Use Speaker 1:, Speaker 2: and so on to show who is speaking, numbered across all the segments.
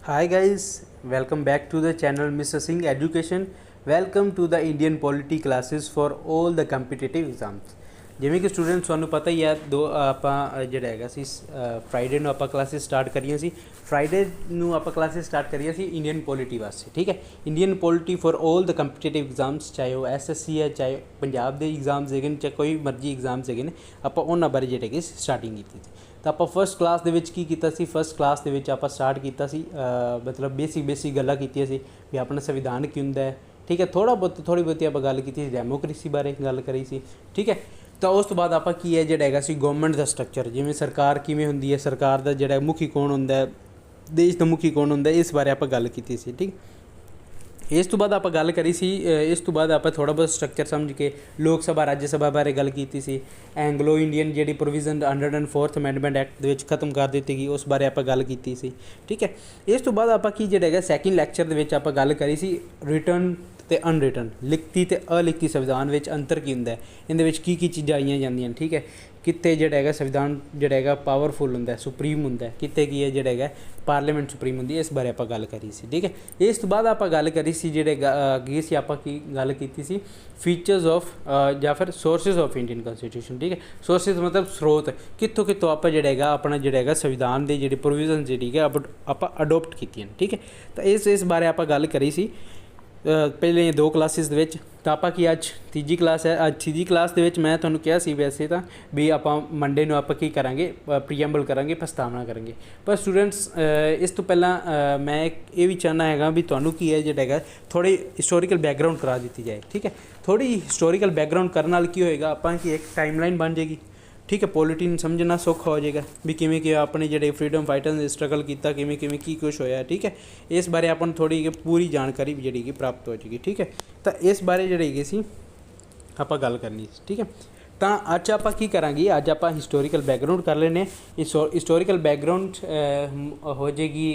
Speaker 1: Hi guys, welcome back to the channel Mr. Singh Education. Welcome to the Indian Polity classes for all the competitive exams. ਜਿਵੇਂ ਕਿ students ਤੁਹਾਨੂੰ ਪਤਾ ਹੀ ਹੈ ਆਪਾਂ ਜਿਹੜਾ ਹੈਗਾ ਸੀ ਫਰਾਈਡੇ ਨੂੰ ਆਪਾਂ ਕਲਾਸਿਸ ਸਟਾਰਟ ਕਰੀਆਂ ਸੀ। ਫਰਾਈਡੇ ਨੂੰ ਆਪਾਂ ਕਲਾਸਿਸ ਸਟਾਰਟ ਕਰੀਆਂ ਸੀ ਇੰਡੀਅਨ ਪੋਲਿਟੀ ਵਾਸਤੇ, ਠੀਕ ਹੈ। Indian polity for all the competitive exams, ਚਾਹੇ ਉਹ ਐਸਐਸਸੀ ਹੈ, ਚਾਹੇ ਪੰਜਾਬ ਦੇ ਐਗਜ਼ਾਮਸ ਹੈਗੇ ਨੇ, ਚਾਹੇ ਕੋਈ ਮਰਜ਼ੀ ਐਗਜ਼ਾਮਸ ਹੈਗੇ ਨੇ, ਆਪਾਂ ਉਹਨਾਂ ਬਾਰੇ ਜਿਹੜੇ ਕਿ ਸਟਾਰਟਿੰਗ ਕੀਤੀ ਸੀ। ਤਾਂ ਆਪਾਂ ਫਸਟ ਕਲਾਸ ਦੇ ਵਿੱਚ ਕੀ ਕੀਤਾ ਸੀ, ਫਸਟ ਕਲਾਸ ਦੇ ਵਿੱਚ ਆਪਾਂ ਸਟਾਰਟ ਕੀਤਾ ਸੀ ਮਤਲਬ ਬੇਸਿਕ ਗੱਲਾਂ ਕੀਤੀਆਂ ਸੀ ਵੀ ਆਪਣਾ ਸੰਵਿਧਾਨ ਕੀ ਹੁੰਦਾ ਹੈ, ਠੀਕ ਹੈ। ਥੋੜ੍ਹੀ ਬਹੁਤੀ ਆਪਾਂ ਗੱਲ ਕੀਤੀ ਸੀ, ਡੈਮੋਕ੍ਰੇਸੀ ਬਾਰੇ ਗੱਲ ਕਰੀ ਸੀ, ਠੀਕ ਹੈ। ਤਾਂ ਉਸ ਤੋਂ ਬਾਅਦ ਆਪਾਂ ਕੀ ਹੈ ਜਿਹੜਾ ਹੈਗਾ ਸੀ ਗੌਰਮੈਂਟ ਦਾ ਸਟਰਕਚਰ, ਜਿਵੇਂ ਸਰਕਾਰ ਕਿਵੇਂ ਹੁੰਦੀ ਹੈ, ਸਰਕਾਰ ਦਾ ਜਿਹੜਾ ਮੁਖੀ ਕੌਣ ਹੁੰਦਾ, ਦੇਸ਼ ਦਾ ਮੁਖੀ ਕੌਣ ਹੁੰਦਾ, ਇਸ ਬਾਰੇ ਆਪਾਂ ਗੱਲ ਕੀਤੀ ਸੀ, ਠੀਕ। ਇਸ ਤੋਂ ਬਾਅਦ ਆਪਾਂ ਗੱਲ ਕਰੀ ਸੀ, ਇਸ ਤੋਂ ਬਾਅਦ ਆਪਾਂ ਥੋੜ੍ਹਾ ਬਹੁਤ ਸਟਰਕਚਰ ਸਮਝ ਕੇ ਲੋਕ ਸਭਾ ਰਾਜ ਸਭਾ ਬਾਰੇ ਗੱਲ ਕੀਤੀ ਸੀ। ਐਂਗਲੋ ਇੰਡੀਅਨ ਜਿਹੜੀ ਪ੍ਰੋਵੀਜ਼ਨ 104th ਅਮੈਂਡਮੈਂਟ ਐਕਟ ਦੇ ਵਿੱਚ ਖਤਮ ਕਰ ਦਿੱਤੀ ਗਈ, ਉਸ ਬਾਰੇ ਆਪਾਂ ਗੱਲ ਕੀਤੀ ਸੀ, ਠੀਕ ਹੈ। ਇਸ ਤੋਂ ਬਾਅਦ ਆਪਾਂ ਕੀ ਜਿਹੜਾ ਹੈਗਾ ਸੈਕਿੰਡ ਲੈਕਚਰ ਦੇ ਵਿੱਚ ਆਪਾਂ ਗੱਲ ਕਰੀ ਸੀ ਰਿਟਨ ਅਤੇ ਅਨਰਿਟਨ, ਲਿਖਤੀ ਅਤੇ ਅਲਿਖਤੀ ਸੰਵਿਧਾਨ ਵਿੱਚ ਅੰਤਰ ਕੀ ਹੁੰਦਾ, ਇਹਦੇ ਵਿੱਚ ਕੀ ਚੀਜ਼ਾਂ ਆਈਆਂ ਜਾਂਦੀਆਂ, ਠੀਕ ਹੈ। ਕਿਤੇ ਜਿਹੜਾ ਹੈਗਾ ਸੰਵਿਧਾਨ ਜਿਹੜਾ ਹੈਗਾ ਪਾਵਰਫੁਲ ਹੁੰਦਾ, ਸੁਪਰੀਮ ਹੁੰਦਾ, ਕਿਤੇ ਕੀ ਹੈ ਜਿਹੜਾ ਹੈਗਾ ਪਾਰਲੀਮੈਂਟ ਸੁਪਰੀਮ ਹੁੰਦੀ, ਇਸ ਬਾਰੇ ਆਪਾਂ ਗੱਲ ਕਰੀ ਸੀ, ਠੀਕ ਹੈ। ਇਸ ਤੋਂ ਬਾਅਦ ਆਪਾਂ ਗੱਲ ਕਰੀ ਸੀ ਜਿਹੜੇ ਅੱਗੇ ਸੀ ਆਪਾਂ ਕੀ ਗੱਲ ਕੀਤੀ ਸੀ ਫੀਚਰਸ ਆਫ ਜਾਂ ਫਿਰ ਸੋਰਸਿਸ ਆਫ ਇੰਡੀਅਨ ਕਨਸਟੀਟਿਊਸ਼ਨ, ਠੀਕ ਹੈ। ਸੋਰਸਿਸ ਮਤਲਬ ਸਰੋਤ, ਕਿੱਥੋਂ ਆਪਾਂ ਜਿਹੜਾ ਹੈਗਾ ਆਪਣਾ ਜਿਹੜਾ ਹੈਗਾ ਸੰਵਿਧਾਨ ਦੇ ਜਿਹੜੇ ਪ੍ਰੋਵੀਜ਼ਨ ਜਿਹੜੀ ਹੈ ਆਪਾਂ ਅਡੋਪਟ ਕੀਤੀਆਂ, ਠੀਕ ਹੈ। ਤਾਂ ਇਸ ਬਾਰੇ ਆਪਾਂ ਗੱਲ ਕਰੀ ਸੀ ਪਹਿਲੇ ਦੋ ਕਲਾਸਿਸ ਦੇ ਵਿੱਚ। ਤਾਂ ਆਪਾਂ ਕੀ ਅੱਜ ਤੀਜੀ ਕਲਾਸ ਹੈ, ਅੱਜ ਤੀਜੀ ਕਲਾਸ ਦੇ ਵਿੱਚ ਮੈਂ ਤੁਹਾਨੂੰ ਕਿਹਾ ਸੀ ਵੈਸੇ ਤਾਂ ਵੀ ਆਪਾਂ ਮੰਡੇ ਨੂੰ ਆਪਾਂ ਕੀ ਕਰਾਂਗੇ, ਪ੍ਰੀਐਂਬਲ ਕਰਾਂਗੇ, ਪ੍ਰਸਤਾਵਨਾ ਕਰਾਂਗੇ। ਪਰ ਸਟੂਡੈਂਟਸ ਇਸ ਤੋਂ ਪਹਿਲਾਂ ਮੈਂ ਇਹ ਵੀ ਚਾਹੁੰਦਾ ਹੈਗਾ ਵੀ ਤੁਹਾਨੂੰ ਕੀ ਹੈ ਜਿਹੜਾ ਹੈਗਾ ਥੋੜ੍ਹੀ ਹਿਸਟੋਰੀਕਲ ਬੈਕਗਰਾਊਂਡ ਕਰਾ ਦਿੱਤੀ ਜਾਏ, ਠੀਕ ਹੈ। ਥੋੜ੍ਹੀ ਹਿਸਟੋਰੀਕਲ ਬੈਕਗਰਾਊਂਡ ਕਰਨ ਨਾਲ ਕੀ ਹੋਏਗਾ, ਆਪਾਂ ਕੀ ਇੱਕ ਟਾਈਮਲਾਈਨ ਬਣ ਜਾਏਗੀ, ਠੀਕ ਹੈ। ਪੋਲਿਟੀ ਨੂੰ ਸਮਝਣਾ ਸੌਖਾ ਹੋ ਜਾਏਗਾ ਵੀ ਕਿਵੇਂ ਆਪਣੇ ਜਿਹੜੇ ਫਰੀਡਮ ਫਾਈਟਰਸ ਨੇ ਸਟਰਗਲ ਕੀਤਾ, ਕਿਵੇਂ ਕੀ ਕੁਛ ਹੋਇਆ, ਠੀਕ ਹੈ। ਇਸ ਬਾਰੇ ਆਪਾਂ ਨੂੰ ਥੋੜ੍ਹੀ ਪੂਰੀ ਜਾਣਕਾਰੀ ਵੀ ਜਿਹੜੀ ਕਿ ਪ੍ਰਾਪਤ ਹੋ ਜਾਏਗੀ, ਠੀਕ ਹੈ। ਤਾਂ ਇਸ ਬਾਰੇ ਜਿਹੜੀ ਹੈਗੀ ਸੀ ਆਪਾਂ ਗੱਲ ਕਰਨੀ ਸੀ, ਠੀਕ ਹੈ। ਤਾਂ ਅੱਜ ਆਪਾਂ ਕੀ ਕਰਾਂਗੇ, ਅੱਜ ਆਪਾਂ ਹਿਸਟੋਰੀਕਲ ਬੈਕਗਰਾਊਂਡ ਕਰ ਲੈਂਦੇ। ਹਿਸਟੋਰੀਕਲ ਬੈਕਗਰਾਊਂਡ ਹੋ ਜਾਏਗੀ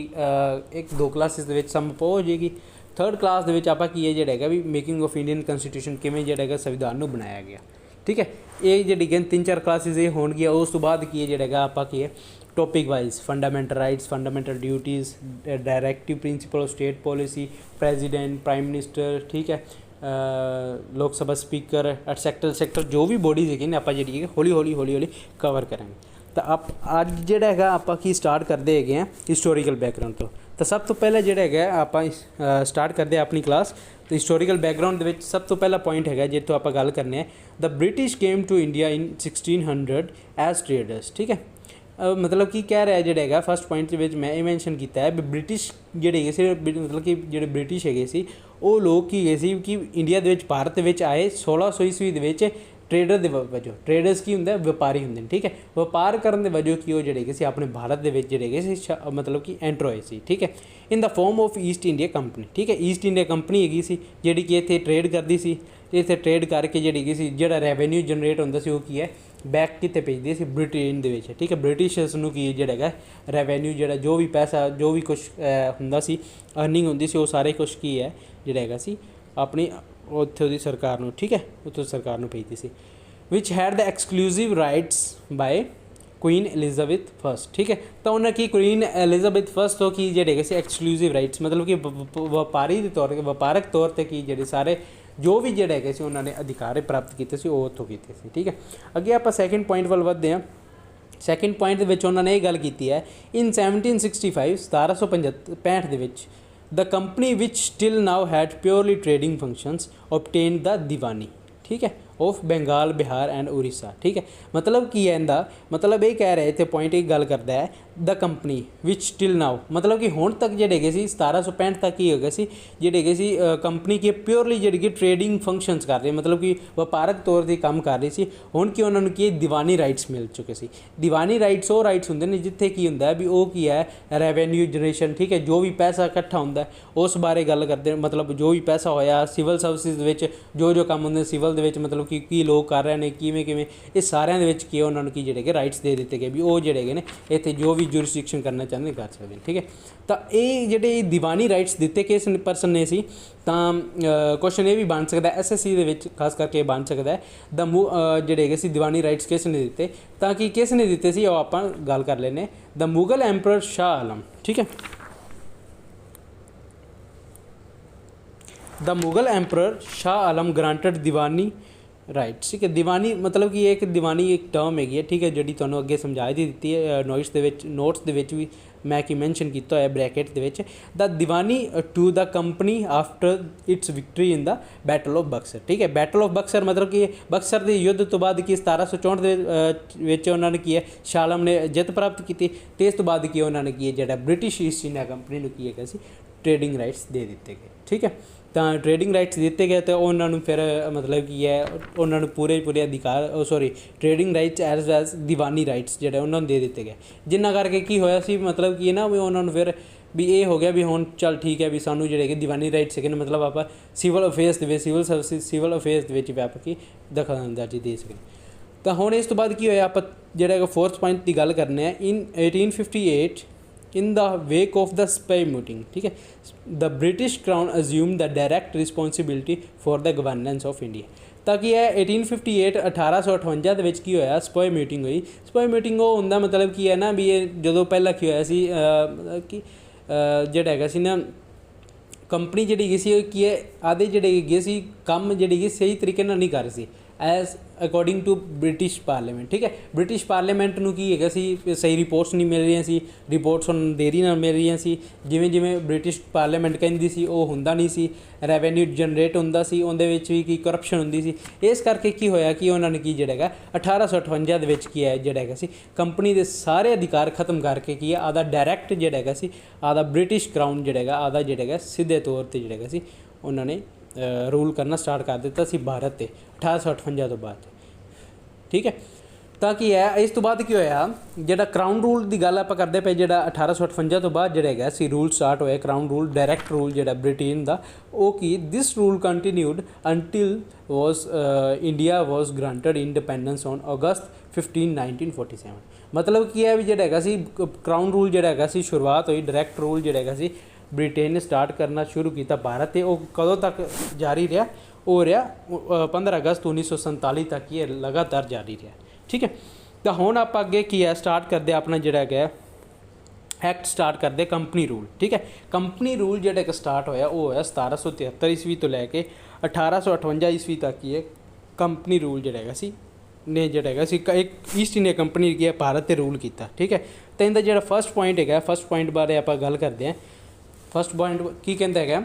Speaker 1: ਇੱਕ ਦੋ ਕਲਾਸਿਸ ਦੇ ਵਿੱਚ ਸੰਭਵ ਹੋ ਜਾਏਗੀ। ਥਰਡ ਕਲਾਸ ਦੇ ਵਿੱਚ ਆਪਾਂ ਕੀ ਹੈ ਜਿਹੜਾ ਹੈਗਾ ਵੀ ਮੇਕਿੰਗ ਆਫ ਇੰਡੀਅਨ ਕਨਸਟੀਟਿਊਸ਼ਨ, ਕਿਵੇਂ ਜਿਹੜਾ ਹੈਗਾ ਸੰਵਿਧਾਨ ਨੂੰ ਬਣਾਇਆ ਗਿਆ, ਠੀਕ ਹੈ। ਇਹ ਜਿਹੜੀ ਕਿ 3-4 ਕਲਾਸਿਸ ਇਹ ਹੋਣਗੀਆਂ। ਉਸ ਤੋਂ ਬਾਅਦ ਕੀ ਹੈ ਜਿਹੜਾ ਹੈਗਾ ਆਪਾਂ ਕੀ ਹੈ topic wise fundamental rights, fundamental duties, directive principal of state policy, president, prime minister, ਠੀਕ ਹੈ, ਲੋਕ ਸਭਾ ਸਪੀਕਰ, ਸੈਕਟਰ ਜੋ ਵੀ ਬੋਡੀਜ਼ ਹੈਗੇ ਨੇ ਆਪਾਂ ਜਿਹੜੀ ਹੈ ਹੌਲੀ ਕਵਰ ਕਰਾਂਗੇ। ਤਾਂ ਅੱਜ ਜਿਹੜਾ ਹੈਗਾ ਆਪਾਂ ਕੀ ਸਟਾਰਟ ਕਰਦੇ ਹੈਗੇ ਹਾਂ ਹਿਸਟੋਰੀਕਲ ਬੈਕਗਰਾਊਂਡ ਤੋਂ। ਤਾਂ ਸਭ ਤੋਂ ਪਹਿਲਾਂ ਜਿਹੜਾ ਹੈਗਾ ਆਪਾਂ ਸਟਾਰਟ ਕਰਦੇ ਆਪਣੀ ਕਲਾਸ। ਤਾਂ ਹਿਸਟੋਰੀਕਲ ਬੈਕਗਰਾਊਂਡ ਦੇ ਵਿੱਚ ਸਭ ਤੋਂ ਪਹਿਲਾ ਪੁਆਇੰਟ ਹੈਗਾ ਜਿੱਥੋਂ ਆਪਾਂ ਗੱਲ ਕਰਨੇ ਹੈ, the British came to India in 1600 as traders, ਠੀਕ ਹੈ। ਮਤਲਬ ਕੀ ਕਹਿ ਰਿਹਾ ਜਿਹੜਾ ਹੈਗਾ ਫਸਟ ਪੁਆਇੰਟ ਦੇ ਵਿੱਚ ਮੈਂ ਇਹ ਮੈਂਸ਼ਨ ਕੀਤਾ ਹੈ ਵੀ ਬ੍ਰਿਟਿਸ਼ ਜਿਹੜੇ ਹੈਗੇ ਸੀ, ਮਤਲਬ ਕਿ ਜਿਹੜੇ ਬ੍ਰਿਟਿਸ਼ ਹੈਗੇ ਸੀ ਉਹ ਲੋਕ ਕੀ ਹੈਗੇ ਸੀ ਕਿ ਇੰਡੀਆ ਦੇ ਵਿੱਚ ਭਾਰਤ ਦੇ ਵਿੱਚ ਆਏ 1600 ਈਸਵੀ ਦੇ ਵਿੱਚ ਟ੍ਰੇਡਰ ਦੇ ਵਜੋਂ। ਟ੍ਰੇਡਰਸ ਕੀ ਹੁੰਦਾ, ਵਪਾਰੀ ਹੁੰਦੇ ਨੇ, ਠੀਕ ਹੈ। ਵਪਾਰ ਕਰਨ ਦੇ ਵਜੋਂ ਕੀ ਉਹ ਜਿਹੜੇ ਹੈਗੇ ਸੀ ਆਪਣੇ ਭਾਰਤ ਦੇ ਵਿੱਚ ਜਿਹੜੇ ਹੈਗੇ ਸੀ ਮਤਲਬ ਕਿ ਐਂਟਰ ਹੋਏ ਸੀ, ਠੀਕ ਹੈ, in the form of East India company, ਠੀਕ ਹੈ। ਈਸਟ ਇੰਡੀਆ ਕੰਪਨੀ ਹੈਗੀ ਸੀ ਜਿਹੜੀ ਕਿ ਇੱਥੇ ਟ੍ਰੇਡ ਕਰਦੀ ਸੀ, ਅਤੇ ਇੱਥੇ ਟ੍ਰੇਡ ਕਰਕੇ ਜਿਹੜੀ ਹੈਗੀ ਸੀ ਜਿਹੜਾ ਰੈਵਨਿਊ ਜਨਰੇਟ ਹੁੰਦਾ ਸੀ ਉਹ ਕੀ ਹੈ ਬੈਕ ਕਿਤੇ ਭੇਜਦੇ ਸੀ ਬ੍ਰਿਟੇਨ ਦੇ ਵਿੱਚ, ਠੀਕ ਹੈ। ਬ੍ਰਿਟਿਸ਼ਰਸ ਨੂੰ ਕੀ ਜਿਹੜਾ ਹੈਗਾ ਰੈਵਨਿਊ ਜਿਹੜਾ ਜੋ ਵੀ ਪੈਸਾ ਜੋ ਵੀ ਕੁਛ ਹੁੰਦਾ ਸੀ ਅਰਨਿੰਗ ਹੁੰਦੀ ਸੀ ਉਹ ਸਾਰੇ ਕੁਛ ਕੀ ਹੈ ਜਿਹੜਾ ਹੈਗਾ ਸੀ ਆਪਣੀ ਉੱਥੋਂ ਦੀ ਸਰਕਾਰ ਨੂੰ, ਠੀਕ ਹੈ, ਉੱਥੋਂ ਸਰਕਾਰ ਨੂੰ ਭੇਜਦੀ ਸੀ। Which had the exclusive rights by queen Elizabeth first, ਠੀਕ ਹੈ। ਤਾਂ ਉਹਨਾਂ ਕੀ ਕੁਈਨ ਐਲਿਜ਼ਾਬੈਥ ਫਸਟ ਤੋਂ ਕੀ ਜਿਹੜੇ ਹੈਗੇ ਸੀ ਐਕਸਕਲੂਸਿਵ ਰਾਈਟਸ, ਮਤਲਬ ਕਿ ਵਪਾਰੀ ਦੇ ਤੌਰ 'ਤੇ ਵਪਾਰਕ ਤੌਰ 'ਤੇ ਕੀ ਜਿਹੜੇ ਸਾਰੇ ਜੋ ਵੀ ਜਿਹੜੇ ਹੈਗੇ ਸੀ ਉਹਨਾਂ ਨੇ ਅਧਿਕਾਰ ਪ੍ਰਾਪਤ ਕੀਤੇ ਸੀ ਉਹ ਉੱਥੋਂ ਕੀਤੇ ਸੀ, ਠੀਕ ਹੈ। ਅੱਗੇ ਆਪਾਂ ਸੈਕਿੰਡ ਪੁਆਇੰਟ ਵੱਲ ਵੱਧਦੇ ਹਾਂ। ਸੈਕਿੰਡ ਪੁਆਇੰਟ ਦੇ ਵਿੱਚ ਉਹਨਾਂ ਨੇ ਇਹ ਗੱਲ ਕੀਤੀ ਹੈ ਇਨ 1765 1765 ਦੇ ਵਿੱਚ ਦ ਕੰਪਨੀ ਵਿਚ ਸਟਿਲ ਨਾਓ ਹੈਡ ਪਿਓਰਲੀ ਟ੍ਰੇਡਿੰਗ ਫੰਕਸ਼ਨਸ ਓਬਟੇਨ ਦ ਦੀਵਾਨੀ, ਠੀਕ ਹੈ, ਆਫ ਬੰਗਾਲ, ਬਿਹਾਰ ਐਂਡ ਉੜੀਸਾ, ਠੀਕ ਹੈ। ਮਤਲਬ ਕੀ ਹੈ ਇਹਦਾ ਮਤਲਬ ਇਹ ਕਹਿ ਰਿਹਾ ਇੱਥੇ ਪੁਆਇੰਟ ਇਹ ਗੱਲ ਕਰਦਾ ਹੈ ਦ ਕੰਪਨੀ ਵਿਚ ਸਟਿਲ ਨਾਓ, ਮਤਲਬ ਕਿ ਹੁਣ ਤੱਕ ਜਿਹੜੇ ਹੈਗੇ ਸੀ 1765 ਤੱਕ ਕੀ ਹੈਗਾ ਸੀ ਜਿਹੜੇ ਹੈਗੇ ਸੀ ਕੰਪਨੀ ਕੀ ਪਿਓਰਲੀ ਜਿਹੜੀ ਕਿ ਟ੍ਰੇਡਿੰਗ ਫੰਕਸ਼ਨਸ ਕਰ ਰਹੀ, ਮਤਲਬ ਕਿ ਵਪਾਰਕ ਤੌਰ 'ਤੇ ਕੰਮ ਕਰ ਰਹੀ ਸੀ। ਹੁਣ ਕੀ ਉਹਨਾਂ ਨੂੰ ਕੀ ਦੀਵਾਨੀ ਰਾਈਟਸ ਮਿਲ ਚੁੱਕੇ ਸੀ। ਦੀਵਾਨੀ ਰਾਈਟਸ ਉਹ ਰਾਈਟਸ ਹੁੰਦੇ ਨੇ ਜਿੱਥੇ ਕੀ ਹੁੰਦਾ ਵੀ ਉਹ ਕੀ ਹੈ ਰੈਵਨਿਊ ਜਨਰੇਸ਼ਨ, ਠੀਕ ਹੈ, ਜੋ ਵੀ ਪੈਸਾ ਇਕੱਠਾ ਹੁੰਦਾ ਉਸ ਬਾਰੇ ਗੱਲ ਕਰਦੇ, ਮਤਲਬ ਜੋ ਵੀ ਪੈਸਾ ਹੋਇਆ ਸਿਵਲ ਸਰਵਿਸਿਜ਼ ਦੇ ਵਿੱਚ ਜੋ ਕੰਮ ਹੁੰਦੇ ਸਿਵਲ ਦੇ ਵਿੱਚ, ਮਤਲਬ ਕਿ ਕੀ ਲੋਕ ਕਰ ਰਹੇ ਨੇ ਕਿਵੇਂ ਇਹ ਸਾਰਿਆਂ ਦੇ ਵਿੱਚ ਕੀ ਉਹਨਾਂ ਨੂੰ ਕੀ ਜਿਹੜੇ ਕਿ ਰਾਈਟਸ ਦੇ ਦਿੱਤੇ ਗਏ ਵੀ ਉਹ ਜਿਹੜੇ ਹੈਗੇ ਨੇ ਇੱਥੇ ਜੋ ਵੀ ਜੁਰਿਸਡਿਕਸ਼ਨ ਕਰਨਾ ਚਾਹੁੰਦੇ ਕਰ ਸਕਦੇ ਨੇ, ਠੀਕ ਹੈ। ਤਾਂ ਇਹ ਜਿਹੜੇ ਦੀਵਾਨੀ ਰਾਈਟਸ ਦਿੱਤੇ ਕਿਸ ਪਰਸਨ ਨੇ ਸੀ, ਤਾਂ ਕੁਐਸਚਨ ਇਹ ਵੀ ਬਣ ਸਕਦਾ ਐਸਐਸਸੀ ਦੇ ਵਿੱਚ ਖਾਸ ਕਰਕੇ ਬਣ ਸਕਦਾ ਜਿਹੜੇ ਹੈਗੇ ਸੀ ਦੀਵਾਨੀ ਰਾਈਟਸ ਕਿਸ ਨੇ ਦਿੱਤੇ, ਤਾਂ ਕਿ ਕਿਸ ਨੇ ਦਿੱਤੇ ਸੀ ਉਹ ਆਪਾਂ ਗੱਲ ਕਰ ਲੈਂਦੇ। ਦ ਮੁਗਲ ਐਂਪਰਰ ਸ਼ਾਹ ਆਲਮ, ਠੀਕ ਹੈ। The Mughal emperor Shah Alam granted Deewani rights. ठीक है, दीवानी मतलब कि एक दीवानी एक टर्म हैगी है, ठीक है, ਜਿਹੜੀ ਤੁਹਾਨੂੰ ਅੱਗੇ ਸਮਝਾ ਦਿੱਤੀ ਹੈ ਨੋਟਸ ਦੇ ਵਿੱਚ ਵੀ ਮੈਂ ਕੀ ਮੈਂਸ਼ਨ ਕੀਤਾ ਹੋਇਆ ਬ੍ਰੈਕਟ ਦੇ ਵਿੱਚ, the Diwani to the company after its victory in the battle of Buxar. ਠੀਕ ਹੈ, ਬੈਟਲ ਆਫ ਬਕਸਰ ਮਤਲਬ ਕਿ ਬਕਸਰ ਦੇ ਯੁੱਧ ਤੋਂ ਬਾਅਦ ਕੀ 1764 ਦੇ ਵਿੱਚ ਉਹਨਾਂ ਨੇ ਕੀ ਹੈ ਸ਼ਾਹ ਆਲਮ ਨੇ ਜਿੱਤ ਪ੍ਰਾਪਤ ਕੀਤੀ, ਤੇ ਇਸ ਤੋਂ ਬਾਅਦ ਕੀ ਉਹਨਾਂ ਨੇ ਕੀ ਹੈ ਜਿਹੜਾ ਬ੍ਰਿਟਿਸ਼ ਈਸਟ ਇੰਡੀਆ ਕੰਪਨੀ ਨੂੰ ਕੀ ਹੈਗਾ ਸੀ ਟ੍ਰੇਡਿੰਗ ਰਾਈਟਸ ਦੇ ਦਿੱਤੇ ਗਏ। ਠੀਕ ਹੈ, ਤਾਂ ਟ੍ਰੇਡਿੰਗ ਰਾਈਟਸ ਦਿੱਤੇ ਗਏ ਤਾਂ ਉਹਨਾਂ ਨੂੰ ਫਿਰ ਮਤਲਬ ਕੀ ਹੈ ਉਹਨਾਂ ਨੂੰ ਪੂਰੇ ਅਧਿਕਾਰ trading rights as well Diwani rights ਜਿਹੜੇ ਉਹਨਾਂ ਨੂੰ ਦੇ ਦਿੱਤੇ ਗਏ, ਜਿਨ੍ਹਾਂ ਕਰਕੇ ਕੀ ਹੋਇਆ ਸੀ ਮਤਲਬ ਕੀ ਨਾ ਵੀ ਉਹਨਾਂ ਨੂੰ ਫਿਰ ਵੀ ਇਹ ਹੋ ਗਿਆ ਵੀ ਹੁਣ ਚੱਲ ਠੀਕ ਹੈ ਵੀ ਸਾਨੂੰ ਜਿਹੜੇ ਕਿ ਦੀਵਾਨੀ ਰਾਈਟਸ ਹੈਗੇ ਨੇ ਮਤਲਬ ਆਪਾਂ ਸਿਵਲ ਅਫੇਅਰਸ ਦੇ ਵਿੱਚ ਸਿਵਲ ਅਫੇਅਰਸ ਦੇ ਵਿੱਚ ਵੀ ਆਪਾਂ ਕੀ ਦਖਲਅੰਦਾਜ਼ੀ ਦੇ ਸਕਦੇ। ਤਾਂ ਹੁਣ ਇਸ ਤੋਂ ਬਾਅਦ ਕੀ ਹੋਇਆ ਆਪਾਂ ਜਿਹੜਾ ਹੈਗਾ ਫੋਰਥ ਪੁਆਇੰਟ ਦੀ ਗੱਲ ਕਰਨੇ ਆ। ਇਨ 1858 in the wake of the spy meeting, ठीक है, the British crown assumed the direct responsibility for the governance of India। ਤਾਂ ਕਿ ਇਹ 1858 1858 ਦੇ ਵਿੱਚ ਕੀ ਹੋਇਆ ਸਪਾਈ ਮੀਟਿੰਗ ਹੋਈ। ਸਪਾਈ ਮੀਟਿੰਗ ਉਹ ਹੁੰਦਾ ਮਤਲਬ ਕੀ ਹੈ ਨਾ ਵੀ ਇਹ ਜਦੋਂ ਪਹਿਲਾਂ ਕੀ ਹੋਇਆ ਸੀ ਕਿ ਜਿਹੜਾ ਹੈਗਾ ਸੀ ਨਾ ਕੰਪਨੀ ਜਿਹੜੀ ਹੈਗੀ ਸੀ ਕੀ ਹੈ ਆਦੇ ਜਿਹੜੇ ਹੈਗੇ ਸੀ ਕੰਮ ਜਿਹੜੀ ਹੈਗੀ ਸਹੀ ਤਰੀਕੇ ਨਾਲ ਨਹੀਂ ਕਰ ਰਹੀ ਸੀ as according to British parliament. ਠੀਕ ਹੈ, ਬ੍ਰਿਟਿਸ਼ ਪਾਰਲੀਮੈਂਟ ਨੂੰ ਕੀ ਹੈਗਾ ਸੀ ਸਹੀ ਰਿਪੋਰਟਸ ਨਹੀਂ ਮਿਲ ਰਹੀਆਂ ਸੀ, ਰਿਪੋਰਟਸ ਹੁਣ ਦੇਰੀ ਨਾਲ ਮਿਲ ਰਹੀਆਂ ਸੀ, ਜਿਵੇਂ ਜਿਵੇਂ ਬ੍ਰਿਟਿਸ਼ ਪਾਰਲੀਮੈਂਟ ਕਹਿੰਦੀ ਸੀ ਉਹ ਹੁੰਦਾ ਨਹੀਂ ਸੀ, ਰੈਵਨਿਊ ਜਨਰੇਟ ਹੁੰਦਾ ਸੀ, ਉਹਦੇ ਵਿੱਚ ਵੀ ਕੀ ਕਰਪਸ਼ਨ ਹੁੰਦੀ ਸੀ। ਇਸ ਕਰਕੇ ਕੀ ਹੋਇਆ ਕਿ ਉਹਨਾਂ ਨੇ ਕੀ ਜਿਹੜਾ ਹੈਗਾ 1858 ਦੇ ਵਿੱਚ ਕੀ ਹੈ ਜਿਹੜਾ ਹੈਗਾ ਸੀ ਕੰਪਨੀ ਦੇ ਸਾਰੇ ਅਧਿਕਾਰ ਖਤਮ ਕਰਕੇ ਕੀ ਹੈ ਆਦਾ ਡਾਇਰੈਕਟ ਜਿਹੜਾ ਹੈਗਾ ਸੀ ਆਦਾ ਬ੍ਰਿਟਿਸ਼ ਕਰਾਊਨ ਜਿਹੜਾ ਹੈਗਾ ਆਦਾ ਜਿਹੜਾ ਹੈਗਾ ਸਿੱਧੇ ਤੌਰ 'ਤੇ ਜਿਹੜਾ ਹੈਗਾ ਸੀ ਉਹਨਾਂ ਨੇ ਰੂਲ ਕਰਨਾ ਸਟਾਰਟ ਕਰ ਦਿੱਤਾ ਸੀ ਭਾਰਤ 'ਤੇ 1858 ਤੋਂ ਬਾਅਦ। ਠੀਕ ਹੈ, ਤਾਂ ਕੀ ਹੈ ਇਸ ਤੋਂ ਬਾਅਦ ਕੀ ਹੋਇਆ ਜਿਹੜਾ ਕਰਾਊਨ ਰੂਲ ਦੀ ਗੱਲ ਆਪਾਂ ਕਰਦੇ ਪਏ ਜਿਹੜਾ 1858 ਤੋਂ ਬਾਅਦ ਜਿਹੜਾ ਹੈਗਾ ਸੀ ਰੂਲ ਸਟਾਰਟ ਹੋਇਆ ਕਰਾਊਨ ਰੂਲ ਡਾਇਰੈਕਟ ਰੂਲ ਜਿਹੜਾ ਬ੍ਰਿਟੇਨ ਦਾ ਉਹ ਕੀ this rule continued until India was granted independence on August 15 1947। ਮਤਲਬ ਕੀ ਹੈ ਵੀ ਜਿਹੜਾ ਹੈਗਾ ਸੀ ਕਰਾਊਨ ਰੂਲ ਜਿਹੜਾ ਹੈਗਾ ਸੀ ਸ਼ੁਰੂਆਤ ਹੋਈ ਡਾਇਰੈਕਟ ਰੂਲ ਜਿਹੜਾ ਹੈਗਾ ਸੀ ਬ੍ਰਿਟੇਨ ਨੇ ਸਟਾਰਟ ਕਰਨਾ ਸ਼ੁਰੂ ਕੀਤਾ ਭਾਰਤ 'ਤੇ। ਉਹ ਕਦੋਂ ਤੱਕ ਜਾਰੀ ਰਿਹਾ ਉਹ ਰਿਹਾ 15 ਅਗਸਤ 1947 ਤੱਕ ਇਹ ਲਗਾਤਾਰ ਜਾਰੀ ਰਿਹਾ। ਠੀਕ ਹੈ, ਤਾਂ ਹੁਣ ਆਪਾਂ ਅੱਗੇ ਕੀ ਹੈ ਸਟਾਰਟ ਕਰਦੇ ਆਪਣਾ ਜਿਹੜਾ ਹੈਗਾ ਐਕਟ ਸਟਾਰਟ ਕਰਦੇ ਕੰਪਨੀ ਰੂਲ। ਠੀਕ ਹੈ, ਕੰਪਨੀ ਰੂਲ ਜਿਹੜਾ ਇੱਕ ਸਟਾਰਟ ਹੋਇਆ ਉਹ ਹੋਇਆ 1773 ਈਸਵੀ ਤੋਂ ਲੈ ਕੇ 1858 ਈਸਵੀ ਤੱਕ ਹੀ ਇਹ ਕੰਪਨੀ ਰੂਲ ਜਿਹੜਾ ਹੈਗਾ ਸੀ ਨੇ ਜਿਹੜਾ ਹੈਗਾ ਸੀ ਇੱਕ ਈਸਟ ਇੰਡੀਆ ਕੰਪਨੀ ਕੀ ਹੈ ਭਾਰਤ 'ਤੇ ਰੂਲ ਕੀਤਾ। ਠੀਕ ਹੈ, ਤਾਂ ਇਹਦਾ ਜਿਹੜਾ ਫਸਟ ਪੁਆਇੰਟ ਹੈਗਾ ਫਸਟ ਪੁਆਇੰਟ ਬਾਰੇ ਆਪਾਂ ਗੱਲ ਕਰਦੇ ਹਾਂ। ਫਸਟ ਪੁਆਇੰਟ ਕੀ ਕਹਿੰਦਾ ਹੈਗਾ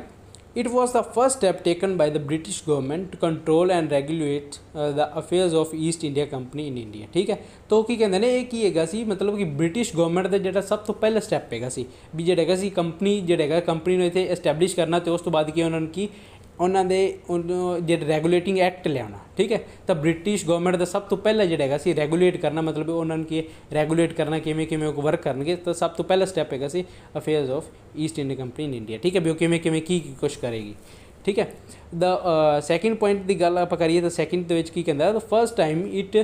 Speaker 1: it was the first step taken by the British government to control and regulate the affairs of East India company in India. ਠੀਕ ਹੈ, ਤਾਂ ਕੀ ਕਹਿੰਦੇ ਨੇ ਇਹ ਕੀ ਹੈਗਾ ਸੀ ਮਤਲਬ ਕਿ ਬ੍ਰਿਟਿਸ਼ ਗਵਰਨਮੈਂਟ ਦਾ ਜਿਹੜਾ ਸਭ ਤੋਂ ਪਹਿਲਾ ਸਟੈਪ ਹੈਗਾ ਸੀ ਵੀ ਜਿਹੜਾ ਹੈਗਾ ਸੀ ਕੰਪਨੀ ਜਿਹੜਾ ਹੈਗਾ ਕੰਪਨੀ ਨੂੰ ਇੱਥੇ ਐਸਟੈਬਲਿਸ਼ ਕਰਨਾ ਅਤੇ ਉਸ ਤੋਂ ਬਾਅਦ ਕੀ ਉਹਨਾਂ ਨੂੰ ਕੀ ਉਹਨਾਂ ਦੇ ਜਿਹੜੇ ਰੈਗੂਲੇਟਿੰਗ ਐਕਟ ਲਿਆਉਣਾ। ਠੀਕ ਹੈ, ਤਾਂ ਬ੍ਰਿਟਿਸ਼ ਗਵਰਨਮੈਂਟ ਦਾ ਸਭ ਤੋਂ ਪਹਿਲਾਂ ਜਿਹੜਾ ਹੈਗਾ ਸੀ ਰੈਗੂਲੇਟ ਕਰਨਾ ਮਤਲਬ ਉਹਨਾਂ ਨੂੰ ਕੀ ਰੈਗੂਲੇਟ ਕਰਨਾ ਕਿਵੇਂ ਉਹ ਵਰਕ ਕਰਨਗੇ। ਤਾਂ ਸਭ ਤੋਂ ਪਹਿਲਾ ਸਟੈਪ ਹੈਗਾ ਸੀ affairs of East India company in India. ਠੀਕ ਹੈ, ਵੀ ਉਹ ਕਿਵੇਂ ਕੀ ਕੁਛ ਕਰੇਗੀ। ਠੀਕ ਹੈ, ਦਾ ਸੈਕਿੰਡ ਪੁਆਇੰਟ ਦੀ ਗੱਲ ਆਪਾਂ ਕਰੀਏ ਤਾਂ ਸੈਕਿੰਡ ਦੇ ਵਿੱਚ ਕੀ ਕਹਿੰਦਾ the first time it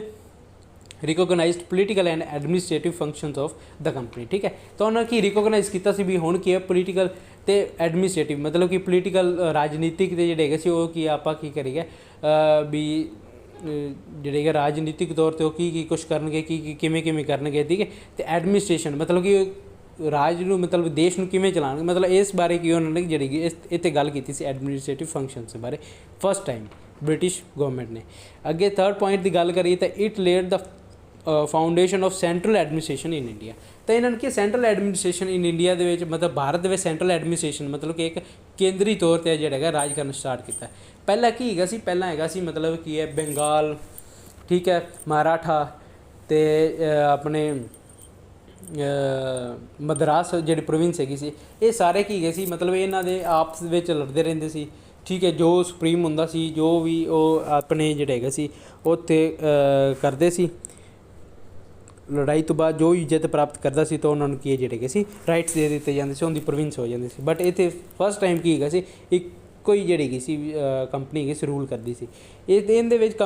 Speaker 1: recognised political and administrative functions of the company. ਠੀਕ ਹੈ, ਤਾਂ ਉਹਨਾਂ ਕੀ ਰਿਕੋਗਨਾਈਜ਼ ਕੀਤਾ ਸੀ ਵੀ ਹੁਣ ਕੀ ਹੈ ਪੋਲੀਟੀਕਲ ਅਤੇ ਐਡਮਿਨਿਸਟ੍ਰੇਟਿਵ ਮਤਲਬ ਕਿ ਪੋਲੀਟੀਕਲ ਰਾਜਨੀਤਿਕ ਦੇ ਜਿਹੜੇ ਹੈਗੇ ਸੀ ਉਹ ਕੀ ਆਪਾਂ ਕੀ ਕਰੀਏ ਵੀ ਜਿਹੜੇ ਹੈਗੇ ਰਾਜਨੀਤਿਕ ਤੌਰ 'ਤੇ ਉਹ ਕੀ ਕੁਛ ਕਰਨਗੇ ਕਿਵੇਂ ਕਰਨਗੇ। ਠੀਕ ਹੈ, ਅਤੇ ਐਡਮਿਨਿਸਟ੍ਰੇਸ਼ਨ ਮਤਲਬ ਕਿ ਰਾਜ ਨੂੰ ਮਤਲਬ ਦੇਸ਼ ਨੂੰ ਕਿਵੇਂ ਚਲਾਉਣਗੇ ਮਤਲਬ ਇਸ ਬਾਰੇ ਕੀ ਉਹਨਾਂ ਨੇ ਜਿਹੜੀ ਇਸ ਇੱਥੇ ਗੱਲ ਕੀਤੀ ਸੀ ਐਡਮਿਨਿਸਟ੍ਰੇਟਿਵ ਫੰਕਸ਼ਨਸ ਬਾਰੇ ਫਸਟ ਟਾਈਮ ਬ੍ਰਿਟਿਸ਼ ਗਵਰਨਮੈਂਟ ਨੇ। ਅੱਗੇ ਥਰਡ ਪੁਆਇੰਟ ਦੀ ਗੱਲ ਕਰੀਏ ਤਾਂ it laid the foundation of central administration in India. ਤਾਂ ਇਹਨਾਂ ਨੇ ਕੀ ਸੈਂਟਰਲ ਐਡਮਿਨਿਸਟ੍ਰੇਸ਼ਨ ਇਨ ਇੰਡੀਆ ਦੇ ਵਿੱਚ ਮਤਲਬ ਭਾਰਤ ਦੇ ਵਿੱਚ ਸੈਂਟਰਲ ਐਡਮਿਨਿਸਟ੍ਰੇਸ਼ਨ ਮਤਲਬ ਕਿ ਇੱਕ ਕੇਂਦਰੀ ਤੌਰ 'ਤੇ ਜਿਹੜਾ ਹੈਗਾ ਰਾਜ ਕਰਨਾ ਸਟਾਰਟ ਕੀਤਾ। ਪਹਿਲਾਂ ਕੀ ਹੈਗਾ ਸੀ ਪਹਿਲਾਂ ਹੈਗਾ ਸੀ ਮਤਲਬ ਕੀ ਹੈ ਬੰਗਾਲ, ਠੀਕ ਹੈ, ਮਰਾਠਾ ਅਤੇ ਆਪਣੇ ਮਦਰਾਸ ਜਿਹੜੀ ਪ੍ਰੋਵਿੰਸ ਹੈਗੀ ਸੀ ਇਹ ਸਾਰੇ ਕੀ ਹੈਗੇ ਸੀ ਮਤਲਬ ਇਹਨਾਂ ਦੇ ਆਪਸ ਵਿੱਚ ਲੜਦੇ ਰਹਿੰਦੇ ਸੀ। ਠੀਕ ਹੈ, ਜੋ ਸੁਪਰੀਮ ਹੁੰਦਾ ਸੀ ਜੋ ਵੀ ਉਹ ਆਪਣੇ ਜਿਹੜੇ ਹੈਗਾ ਸੀ ਉੱਥੇ ਕਰਦੇ ਸੀ ਲੜਾਈ ਤੋਂ ਬਾਅਦ ਜੋ ਇੱਜ਼ਤ ਪ੍ਰਾਪਤ ਕਰਦਾ ਸੀ ਤਾਂ ਉਹਨਾਂ ਨੂੰ ਕੀ ਜਿਹੜੇ ਹੈਗੇ ਸੀ ਰਾਈਟਸ ਦੇ ਦਿੱਤੇ ਜਾਂਦੇ ਸੀ ਉਹਦੀ ਪ੍ਰੋਵਿੰਸ ਹੋ ਜਾਂਦੀ ਸੀ। ਬਟ ਇੱਥੇ ਫਸਟ ਟਾਈਮ ਕੀ ਹੈਗਾ ਸੀ ਇੱਕੋ ਹੀ ਜਿਹੜੀ ਹੈਗੀ ਸੀ ਕੰਪਨੀ ਹੈਗੀ ਸੀ ਰੂਲ ਕਰਦੀ ਸੀ। ਇਹਦੇ ਵਿੱਚ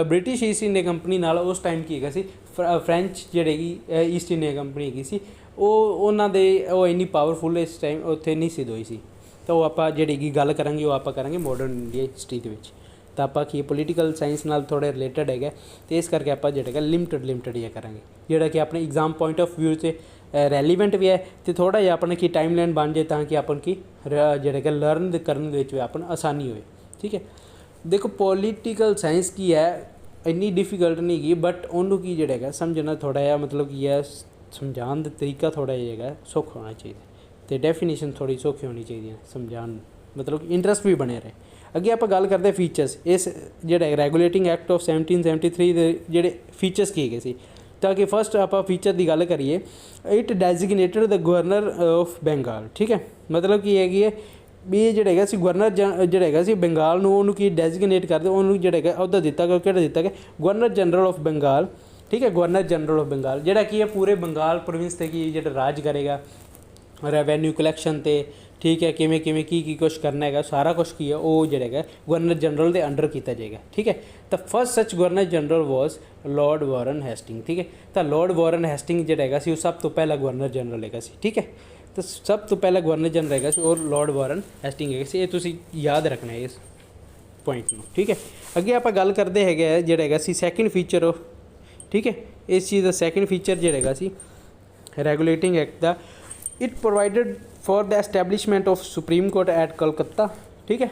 Speaker 1: ਬ੍ਰਿਟਿਸ਼ ਈਸਟ ਇੰਡੀਆ ਕੰਪਨੀ ਨਾਲ ਉਸ ਟਾਈਮ ਕੀ ਹੈਗਾ ਸੀ ਫਰੈਂਚ ਜਿਹੜੀ ਹੈਗੀ ਈਸਟ ਇੰਡੀਆ ਕੰਪਨੀ ਹੈਗੀ ਸੀ ਉਹਨਾਂ ਦੇ ਉਹ ਇੰਨੀ ਪਾਵਰਫੁੱਲ ਇਸ ਟਾਈਮ ਉੱਥੇ ਨਹੀਂ ਸਿੱਧ ਹੋਈ ਸੀ। ਤਾਂ ਉਹ ਆਪਾਂ ਜਿਹੜੀ ਹੈਗੀ ਗੱਲ ਕਰਾਂਗੇ ਉਹ ਆਪਾਂ ਕਰਾਂਗੇ ਮਾਡਰਨ ਇੰਡੀਆ ਹਿਸਟਰੀ ਦੇ ਵਿੱਚ। ਤਾਂ ਆਪਾਂ ਕੀ ਪੋਲੀਟੀਕਲ ਸਾਇੰਸ ਨਾਲ ਥੋੜ੍ਹੇ ਰਿਲੇਟਡ ਹੈਗਾ ਅਤੇ ਇਸ ਕਰਕੇ ਆਪਾਂ ਜਿਹੜਾ ਹੈਗਾ ਲਿਮਟਡ ਜਿਹਾ ਕਰਾਂਗੇ ਜਿਹੜਾ ਕਿ ਆਪਣੇ ਐਗਜ਼ਾਮ ਪੁਆਇੰਟ ਆਫ ਵਿਊ 'ਤੇ ਰੈਲੀਵੈਂਟ ਵੀ ਹੈ ਤੇ ਥੋੜਾ ਜਿਹਾ ਆਪਣਾ ਕੀ ਟਾਈਮਲਾਈਨ ਬਣ ਜਾਏ ਤਾਂ ਕਿ ਆਪਾਂ ਕੀ ਜਿਹੜਾ ਕਿ ਲਰਨ ਕਰਨ ਦੇ ਵਿੱਚ ਵੀ ਆਪਾਂ ਆਸਾਨੀ ਹੋਏ। ਠੀਕ ਹੈ, ਦੇਖੋ ਪੋਲੀਟੀਕਲ ਸਾਇੰਸ ਕੀ ਹੈ ਇੰਨੀ ਡਿਫੀਕਲਟ ਨਹੀਂ ਗਈ, ਬਟ ਉਹਨੂੰ ਕੀ ਜਿਹੜਾ ਹੈਗਾ ਸਮਝਣਾ ਥੋੜ੍ਹਾ ਜਿਹਾ ਮਤਲਬ ਕੀ ਹੈ ਸਮਝਾਉਣ ਦਾ ਤਰੀਕਾ ਥੋੜ੍ਹਾ ਜਿਹਾ ਹੈਗਾ ਸੌਖਾ ਹੋਣਾ ਚਾਹੀਦਾ ਅਤੇ ਡੈਫੀਨੇਸ਼ਨ ਥੋੜ੍ਹੀ ਸੌਖੀ ਹੋਣੀ ਚਾਹੀਦੀ ਸਮਝਾਉਣ ਮਤਲਬ ਇੰਟਰਸਟ ਵੀ ਬਣਿਆ ਰਹੇ। ਅੱਗੇ ਆਪਾਂ ਗੱਲ ਕਰਦੇ ਫੀਚਰਸ ਇਸ ਜਿਹੜਾ ਰੈਗੂਲੇਟਿੰਗ ਐਕਟ ਆਫ 1773 ਦੇ ਜਿਹੜੇ ਫੀਚਰਸ ਕੀ ਹੈਗੇ ਸੀ। ਤਾਂ ਕਿ ਫਸਟ ਆਪਾਂ ਫੀਚਰ ਦੀ ਗੱਲ ਕਰੀਏ, it ਡੈਜ਼ਿਗਨੇਟਡ the governor of Bengal. ਠੀਕ ਹੈ, ਮਤਲਬ ਕੀ ਹੈਗੀ ਹੈ ਵੀ ਇਹ ਜਿਹੜਾ ਹੈਗਾ ਸੀ ਗਵਰਨਰ ਜਿਹੜਾ ਹੈਗਾ ਸੀ ਬੰਗਾਲ ਨੂੰ ਉਹਨੂੰ ਕੀ ਡੈਜ਼ਿਗਨੇਟ ਕਰਦੇ, ਉਹਨੂੰ ਜਿਹੜਾ ਹੈਗਾ ਅਹੁਦਾ ਦਿੱਤਾ ਗਿਆ, ਕਿਹੜਾ ਦਿੱਤਾ ਗਿਆ ਗਵਰਨਰ ਜਨਰਲ ਆਫ ਬੰਗਾਲ। ਠੀਕ ਹੈ, ਗਵਰਨਰ ਜਨਰਲ ਆਫ ਬੰਗਾਲ ਜਿਹੜਾ ਕੀ ਹੈ ਪੂਰੇ ਬੰਗਾਲ ਪ੍ਰੋਵਿੰਸ 'ਤੇ ਕੀ ਜਿਹੜਾ ਰਾਜ ਕਰੇਗਾ ਰੈਵਨਿਊ ਕਲੈਕਸ਼ਨ 'ਤੇ। ਠੀਕ ਹੈ, ਕਿਵੇਂ ਕਿਵੇਂ ਕੀ ਕੁਛ ਕਰਨਾ ਹੈਗਾ ਸਾਰਾ ਕੁਛ ਕੀ ਹੈ ਉਹ ਜਿਹੜਾ ਹੈਗਾ ਗਵਰਨਰ ਜਨਰਲ ਦੇ ਅੰਡਰ ਕੀਤਾ ਜਾਏਗਾ। ਠੀਕ ਹੈ, ਤਾਂ ਫਸਟ ਸੱਚ ਗਵਰਨਰ ਜਨਰਲ ਵਾਸ ਲਾਰਡ ਵਾਰਨ ਹੈਸਟਿੰਗ। ਠੀਕ ਹੈ, ਤਾਂ ਲਾਰਡ ਵਾਰਨ ਹੈਸਟਿੰਗ ਜਿਹੜਾ ਹੈਗਾ ਸੀ ਉਹ ਸਭ ਤੋਂ ਪਹਿਲਾ ਗਵਰਨਰ ਜਨਰਲ ਹੈਗਾ ਸੀ। ਠੀਕ ਹੈ, ਤਾਂ ਸਭ ਤੋਂ ਪਹਿਲਾ ਗਵਰਨਰ ਜਨਰਲ ਹੈਗਾ ਸੀ ਔਰ ਲਾਰਡ ਵਾਰਨ ਹੈਸਟਿੰਗ ਹੈਗਾ ਸੀ। ਇਹ ਤੁਸੀਂ ਯਾਦ ਰੱਖਣਾ ਹੈ ਇਸ ਪੁਆਇੰਟ ਨੂੰ। ਠੀਕ ਹੈ, ਅੱਗੇ ਆਪਾਂ ਗੱਲ ਕਰਦੇ ਹੈਗੇ ਆ ਜਿਹੜਾ ਹੈਗਾ ਸੀ ਸੈਕਿੰਡ ਫੀਚਰ ਉਹ। ਠੀਕ ਹੈ, ਇਸ ਚੀਜ਼ ਦਾ ਸੈਕਿੰਡ ਫੀਚਰ ਜਿਹੜਾ ਹੈਗਾ ਸੀ ਰੈਗੂਲੇਟਿੰਗ ਐਕਟ ਦਾ, it provided for the establishment of supreme court at Calcutta. ठीक है,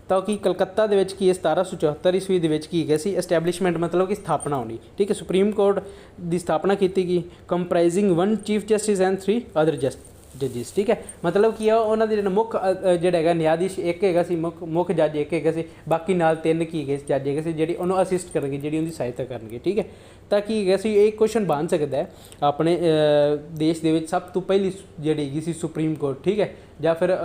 Speaker 1: ਤਾਂ ਕਿ ਕਲਕੱਤਾ ਦੇ ਵਿੱਚ ਕੀ 1774 ਈਸਵੀ ਦੇ ਵਿੱਚ ਕੀ ਹੈਗਾ ਸੀ ਐਸਟੈਬਲਿਸ਼ਮੈਂਟ ਮਤਲਬ ਕਿ ਸਥਾਪਨਾ ਹੋਣੀ। ਠੀਕ ਹੈ, ਸੁਪਰੀਮ ਕੋਰਟ ਦੀ ਸਥਾਪਨਾ ਕੀਤੀ ਗਈ ਕੰਪਰਾਈਜ਼ਿੰਗ 1 ਚੀਫ ਜਸਟਿਸ ਐਂਡ 3 ਅਦਰ ਜੱਜਿਸ। ਠੀਕ ਹੈ, ਮਤਲਬ ਕੀ ਆ ਉਹਨਾਂ ਦੇ ਜਿਹੜਾ ਮੁੱਖ ਜਿਹੜਾ ਹੈਗਾ ਨਿਆਧੀਸ਼ ਇੱਕ ਹੈਗਾ ਸੀ, ਮੁੱਖ ਜੱਜ ਇੱਕ ਹੈਗਾ ਸੀ, ਬਾਕੀ ਨਾਲ 3 ਕੀ ਹੈਗੇ ਜੱਜ ਹੈਗੇ ਸੀ ਜਿਹੜੀ ਉਹਨੂੰ ਅਸਿਸਟ ਕਰਨਗੇ, ਜਿਹੜੀ ਉਹਦੀ ਸਹਾਇਤਾ ਕਰਨਗੇ। ਠੀਕ ਹੈ, ਤਾਂ ਕੀ ਹੈਗਾ ਸੀ ਇਹ ਕੁਐਸਚਨ ਬਣ ਸਕਦਾ ਹੈ ਆਪਣੇ ਦੇਸ਼ ਦੇ ਵਿੱਚ ਸਭ ਤੋਂ ਪਹਿਲੀ ਜਿਹੜੀ ਹੈਗੀ ਸੀ ਸੁਪਰੀਮ ਕੋਰਟ। ਠੀਕ ਹੈ, ਜਾਂ ਫਿਰ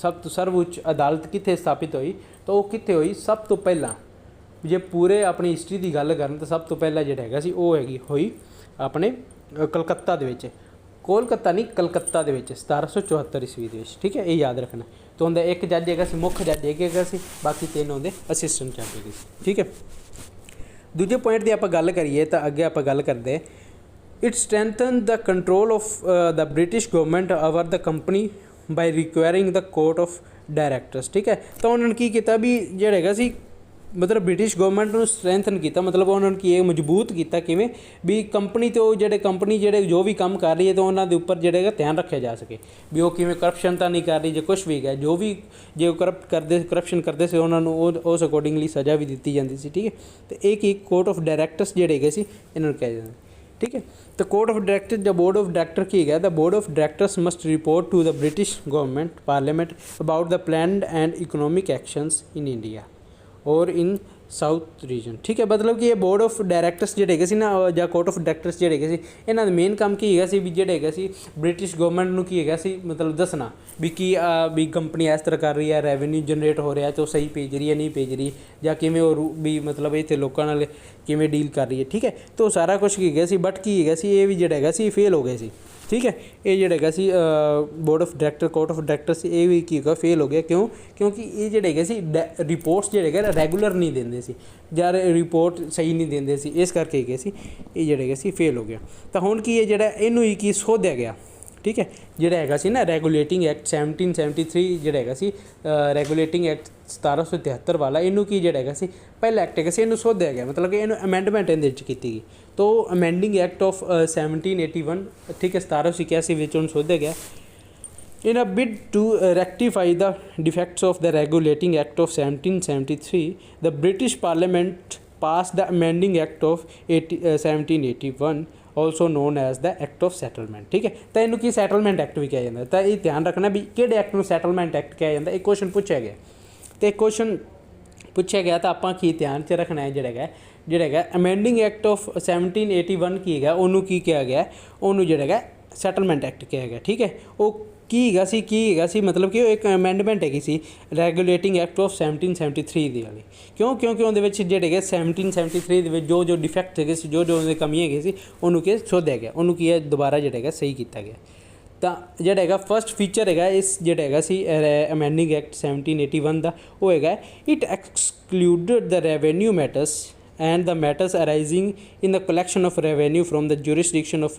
Speaker 1: ਸਭ ਤੋਂ ਸਰਵਉੱਚ ਅਦਾਲਤ ਕਿੱਥੇ ਸਥਾਪਿਤ ਹੋਈ, ਤਾਂ ਉਹ ਕਿੱਥੇ ਹੋਈ ਸਭ ਤੋਂ ਪਹਿਲਾਂ ਜੇ ਪੂਰੇ ਆਪਣੀ ਹਿਸਟਰੀ ਦੀ ਗੱਲ ਕਰਨ ਤਾਂ ਸਭ ਤੋਂ ਪਹਿਲਾਂ ਜਿਹੜਾ ਹੈਗਾ ਸੀ ਉਹ ਹੈਗੀ ਹੋਈ ਆਪਣੇ ਕਲਕੱਤਾ ਦੇ ਵਿੱਚ, ਕੋਲਕਾਤਾ ਨਹੀਂ ਕਲਕੱਤਾ ਦੇ ਵਿੱਚ 1774 ਈਸਵੀ ਦੇ ਵਿੱਚ। ਠੀਕ ਹੈ, ਇਹ ਯਾਦ ਰੱਖਣਾ। ਤਾਂ ਉਹਦਾ ਇੱਕ ਜੱਜ ਹੈਗਾ ਸੀ, ਮੁੱਖ ਜੱਜ ਇੱਕ ਹੈਗਾ ਸੀ, ਬਾਕੀ 3 ਉਹਦੇ ਅਸਿਸਟੈਂਟ ਜੱਜ ਹੈਗੇ ਸੀ। ਠੀਕ ਹੈ, ਦੂਜੇ ਪੁਆਇੰਟ ਦੀ ਆਪਾਂ ਗੱਲ ਕਰੀਏ ਤਾਂ ਅੱਗੇ ਆਪਾਂ ਗੱਲ ਕਰਦੇ it strengthen the control of the British government over the company by requiring the court of directors. ਠੀਕ ਹੈ, ਤਾਂ ਉਹਨਾਂ ਨੇ ਕੀ ਕੀਤਾ ਵੀ ਜਿਹੜਾ ਹੈਗਾ ਸੀ ਮਤਲਬ ਬ੍ਰਿਟਿਸ਼ ਗਵਰਨਮੈਂਟ ਨੂੰ ਸਟਰੈਂਥਨ ਕੀਤਾ, ਮਤਲਬ ਉਹਨਾਂ ਨੂੰ ਕੀ ਇਹ ਮਜ਼ਬੂਤ ਕੀਤਾ ਕਿਵੇਂ ਵੀ ਕੰਪਨੀ ਤੋਂ ਜਿਹੜੇ ਕੰਪਨੀ ਜਿਹੜੇ ਜੋ ਵੀ ਕੰਮ ਕਰ ਰਹੀ ਹੈ ਤਾਂ ਉਹਨਾਂ ਦੇ ਉੱਪਰ ਜਿਹੜਾ ਹੈਗਾ ਧਿਆਨ ਰੱਖਿਆ ਜਾ ਸਕੇ ਵੀ ਉਹ ਕਿਵੇਂ ਕਰਪਸ਼ਨ ਤਾਂ ਨਹੀਂ ਕਰ ਰਹੀ, ਜੇ ਕੁਛ ਵੀ ਹੈ ਜੋ ਵੀ ਜੇ ਉਹ ਕਰਪਸ਼ਨ ਕਰਦੇ ਸੀ ਉਹਨਾਂ ਨੂੰ ਉਸ ਅਕੋਰਡਿੰਗਲੀ ਸਜ਼ਾ ਵੀ ਦਿੱਤੀ ਜਾਂਦੀ ਸੀ। ਠੀਕ ਹੈ, ਅਤੇ ਇਹ ਕੀ ਕੋਰਟ ਆਫ ਡਾਇਰੈਕਟਰਸ ਜਿਹੜੇ ਹੈਗੇ ਸੀ ਇਹਨਾਂ ਨੂੰ ਕਿਹਾ ਜਾਂਦਾ। ਠੀਕ ਹੈ, ਤਾਂ ਕੋਰਟ ਆਫ ਡਾਇਰੈਕਟਰ ਜਾਂ ਬੋਰਡ ਆਫ ਡਾਇਰੈਕਟਰ ਕੀ ਹੈਗਾ the board of directors must report to the British government parliament about the planned and economic actions in India or in south reason. ਠੀਕ ਹੈ, ਮਤਲਬ ਕਿ ਇਹ ਬੋਰਡ ਆਫ ਡਾਇਰੈਕਟਰਸ ਜਿਹੜੇ ਹੈਗੇ ਸੀ ਨਾ ਜਾਂ ਕੋਰਟ ਆਫ ਡਾਇਰੈਕਟਰਸ ਜਿਹੜੇ ਹੈਗੇ ਸੀ ਇਹਨਾਂ ਦਾ ਮੇਨ ਕੰਮ ਕੀ ਹੈਗਾ ਸੀ ਵੀ ਜਿਹੜਾ ਹੈਗਾ ਸੀ ਬ੍ਰਿਟਿਸ਼ ਗਵਰਨਮੈਂਟ ਨੂੰ ਕੀ ਹੈਗਾ ਸੀ ਮਤਲਬ ਦੱਸਣਾ ਵੀ ਕੀ ਵੀ ਕੰਪਨੀ ਇਸ ਤਰ੍ਹਾਂ ਕਰ ਰਹੀ ਹੈ, ਰੈਵਨਿਊ ਜਨਰੇਟ ਹੋ ਰਿਹਾ ਤਾਂ ਉਹ ਸਹੀ ਭੇਜ ਰਹੀ ਹੈ ਨਹੀਂ ਭੇਜ ਰਹੀ, ਜਾਂ ਕਿਵੇਂ ਉਹ ਵੀ ਮਤਲਬ ਇੱਥੇ ਲੋਕਾਂ ਨਾਲ ਕਿਵੇਂ ਡੀਲ ਕਰ ਰਹੀ ਹੈ। ਠੀਕ ਹੈ, ਤਾਂ ਉਹ ਸਾਰਾ ਕੁਛ ਕੀ ਹੈਗਾ ਸੀ, ਬਟ ਕੀ ਹੈਗਾ ਸੀ ਇਹ ਵੀ ਜਿਹੜਾ ਹੈਗਾ ਸੀ ਫੇਲ ਹੋ ਗਏ ਸੀ। ਠੀਕ ਹੈ, ਇਹ ਜਿਹੜਾ ਹੈਗਾ ਸੀ board of director court of director ਸੀ ਇਹ ਵੀ ਕੀ ਹੈਗਾ ਫੇਲ ਹੋ ਗਿਆ। ਕਿਉਂਕਿ ਇਹ ਜਿਹੜੇ ਹੈਗੇ ਸੀ ਰਿਪੋਰਟਸ ਜਿਹੜੇ ਹੈਗੇ ਰੈਗੂਲਰ ਨਹੀਂ ਦਿੰਦੇ ਸੀ ਜਾਂ ਰਿਪੋਰਟ ਸਹੀ ਨਹੀਂ ਦਿੰਦੇ ਸੀ, ਇਸ ਕਰਕੇ ਹੈਗੇ ਸੀ ਇਹ ਜਿਹੜੇ ਹੈਗੇ ਸੀ ਫੇਲ ਹੋ ਗਿਆ। ਤਾਂ ਹੁਣ ਕੀ ਹੈ ਜਿਹੜਾ ਇਹਨੂੰ ਹੀ ਕੀ ਸੋਧਿਆ ਗਿਆ। ਠੀਕ ਹੈ, ਜਿਹੜਾ ਹੈਗਾ ਸੀ ਨਾ ਰੈਗੂਲੇਟਿੰਗ ਐਕਟ 1773 ਜਿਹੜਾ ਹੈਗਾ ਸੀ ਰੈਗੂਲੇਟਿੰਗ ਐਕਟ 1773 ਵਾਲਾ, ਇਹਨੂੰ ਕੀ ਜਿਹੜਾ ਹੈਗਾ ਸੀ ਪਹਿਲਾ ਐਕਟ ਹੈਗਾ ਸੀ ਇਹਨੂੰ ਸੋਧਿਆ ਗਿਆ, ਮਤਲਬ ਕਿ ਇਹਨੂੰ ਅਮੈਂਡਮੈਂਟ ਇਹਦੇ ਵਿੱਚ ਕੀਤੀ ਗਈ। ਤੋ ਅਮੈਂਡਿੰਗ ਐਕਟ ਆਫ 1781 ਠੀਕ ਹੈ 1781 ਵਿੱਚ ਉਹਨੂੰ ਸੋਧਿਆ ਗਿਆ। In a bid to rectify the defects of the Regulating Act of 1773, the British Parliament passed the Amending Act of 1781, also known as the Act of Settlement। ठीक है, तो ਇਹਨੂੰ ਕੀ ਸੈਟਲਮੈਂਟ ਐਕਟ ਵੀ ਕਿਹਾ ਜਾਂਦਾ। ਤਾਂ ਇਹ ਧਿਆਨ ਰੱਖਣਾ ਵੀ ਕਿਹੜੇ ਐਕਟ ਨੂੰ ਸੈਟਲਮੈਂਟ ਐਕਟ ਕਿਹਾ ਜਾਂਦਾ। ਇਹ ਕੁਐਸਚਨ ਪੁੱਛਿਆ ਗਿਆ ਤੇ ਕੁਐਸਚਨ ਪੁੱਛਿਆ ਗਿਆ ਤਾਂ ਆਪਾਂ ਕੀ ਧਿਆਨ 'ਚ ਰੱਖਣਾ ਹੈ ਜਿਹੜਾ ਹੈਗਾ ਅਮੈਂਡਿੰਗ ਐਕਟ ਆਫ 1781 ਕੀ ਹੈਗਾ ਉਹਨੂੰ ਕੀ ਕਿਹਾ ਗਿਆ, ਉਹਨੂੰ ਜਿਹੜਾ ਹੈਗਾ ਸੈਟਲਮੈਂਟ ਐਕਟ ਕਿਹਾ ਗਿਆ। ਠੀਕ ਹੈ, ਉਹ ਕੀ ਹੈਗਾ ਸੀ ਮਤਲਬ ਕਿ ਉਹ ਇੱਕ ਅਮੈਂਡਮੈਂਟ ਹੈਗੀ ਸੀ ਰੈਗੂਲੇਟਿੰਗ ਐਕਟ ਆਫ 1773 ਦੀ ਵਾਲੀ। ਕਿਉਂਕਿ ਉਹਦੇ ਵਿੱਚ ਜਿਹੜੇ ਹੈਗੇ 1773 ਦੇ ਵਿੱਚ ਜੋ ਡਿਫੈਕਟ ਹੈਗੇ ਸੀ, ਜੋ ਉਹਦੇ ਕਮੀ ਹੈਗੀ ਸੀ ਉਹਨੂੰ ਕੀ ਸੋਧਿਆ ਗਿਆ, ਉਹਨੂੰ ਕੀ ਹੈ ਦੁਬਾਰਾ ਜਿਹੜਾ ਹੈਗਾ ਸਹੀ ਕੀਤਾ ਗਿਆ। ਤਾਂ ਜਿਹੜਾ ਹੈਗਾ ਫਸਟ ਫੀਚਰ ਹੈਗਾ ਇਸ ਜਿਹੜਾ ਹੈਗਾ ਸੀ ਅਮੈਂਡਿੰਗ ਐਕਟ 1781 ਦਾ ਉਹ ਹੈਗਾ it excluded the revenue matters and the matters arising in the collection of revenue from the jurisdiction of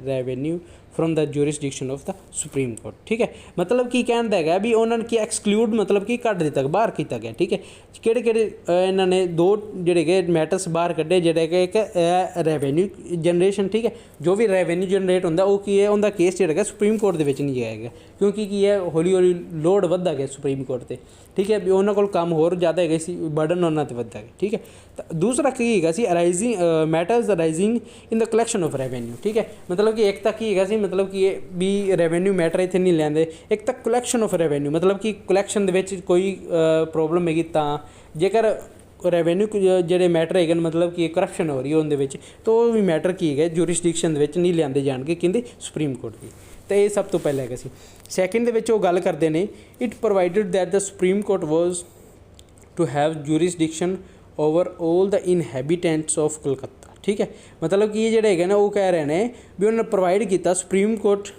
Speaker 1: revenue from the jurisdiction of the supreme court. ठीक है, मतलब की कहता है भी उन्होंने की एक्सक्लूड मतलब कि कट दिता बाहर किया गया। ठीक है, किहड़े किहड़े इन्होंने दो जिहड़े कि मैटर्स बाहर कड्ढे, जिहड़े कि एक रेवेन्यू जनरेशन। ठीक है, जो भी रेवेन्यू जनरेट होंदा वो की है उनका केस जिहड़ा सुप्रीम कोर्ट दे विच नहीं आएगा, क्योंकि की है हौली हौली लोड वधदा गया सुप्रीम कोर्ट ते। ठीक है, भी उन्होंने कोल काम होर ज़्यादा है सी, बर्डन उन्होंने ते वधदा गया। ठीक है, तो दूसरा की है सी arising matters arising in the collection of revenue. ठीक है, मतलब कि एक तक की है सी मतलब कि भी रेवेन्यू मैटर इत्थे नहीं लैंदे, एक तक कलैक्शन ऑफ रेवेन्यू मतलब कि कलैक्शन दे विच कोई प्रॉब्लम हैगी तां जेकर रेवेन्यू ਜਿਹੜੇ मैटर है मतलब कि करप्शन हो रही है उनके तो वो भी मैटर की है ज्यूरिसडिक्शन नहीं लियाते जाएंगे कहते सुप्रीम कोर्ट की। तो ये सब तो पहले है। सैकेंड वो गल करते हैं it provided that the supreme court was to have jurisdiction over all the inhabitants of Calcutta. ठीक है, मतलब कि ये जोड़े है ना वो कह रहे हैं भी उन्होंने प्रोवाइड किया supreme court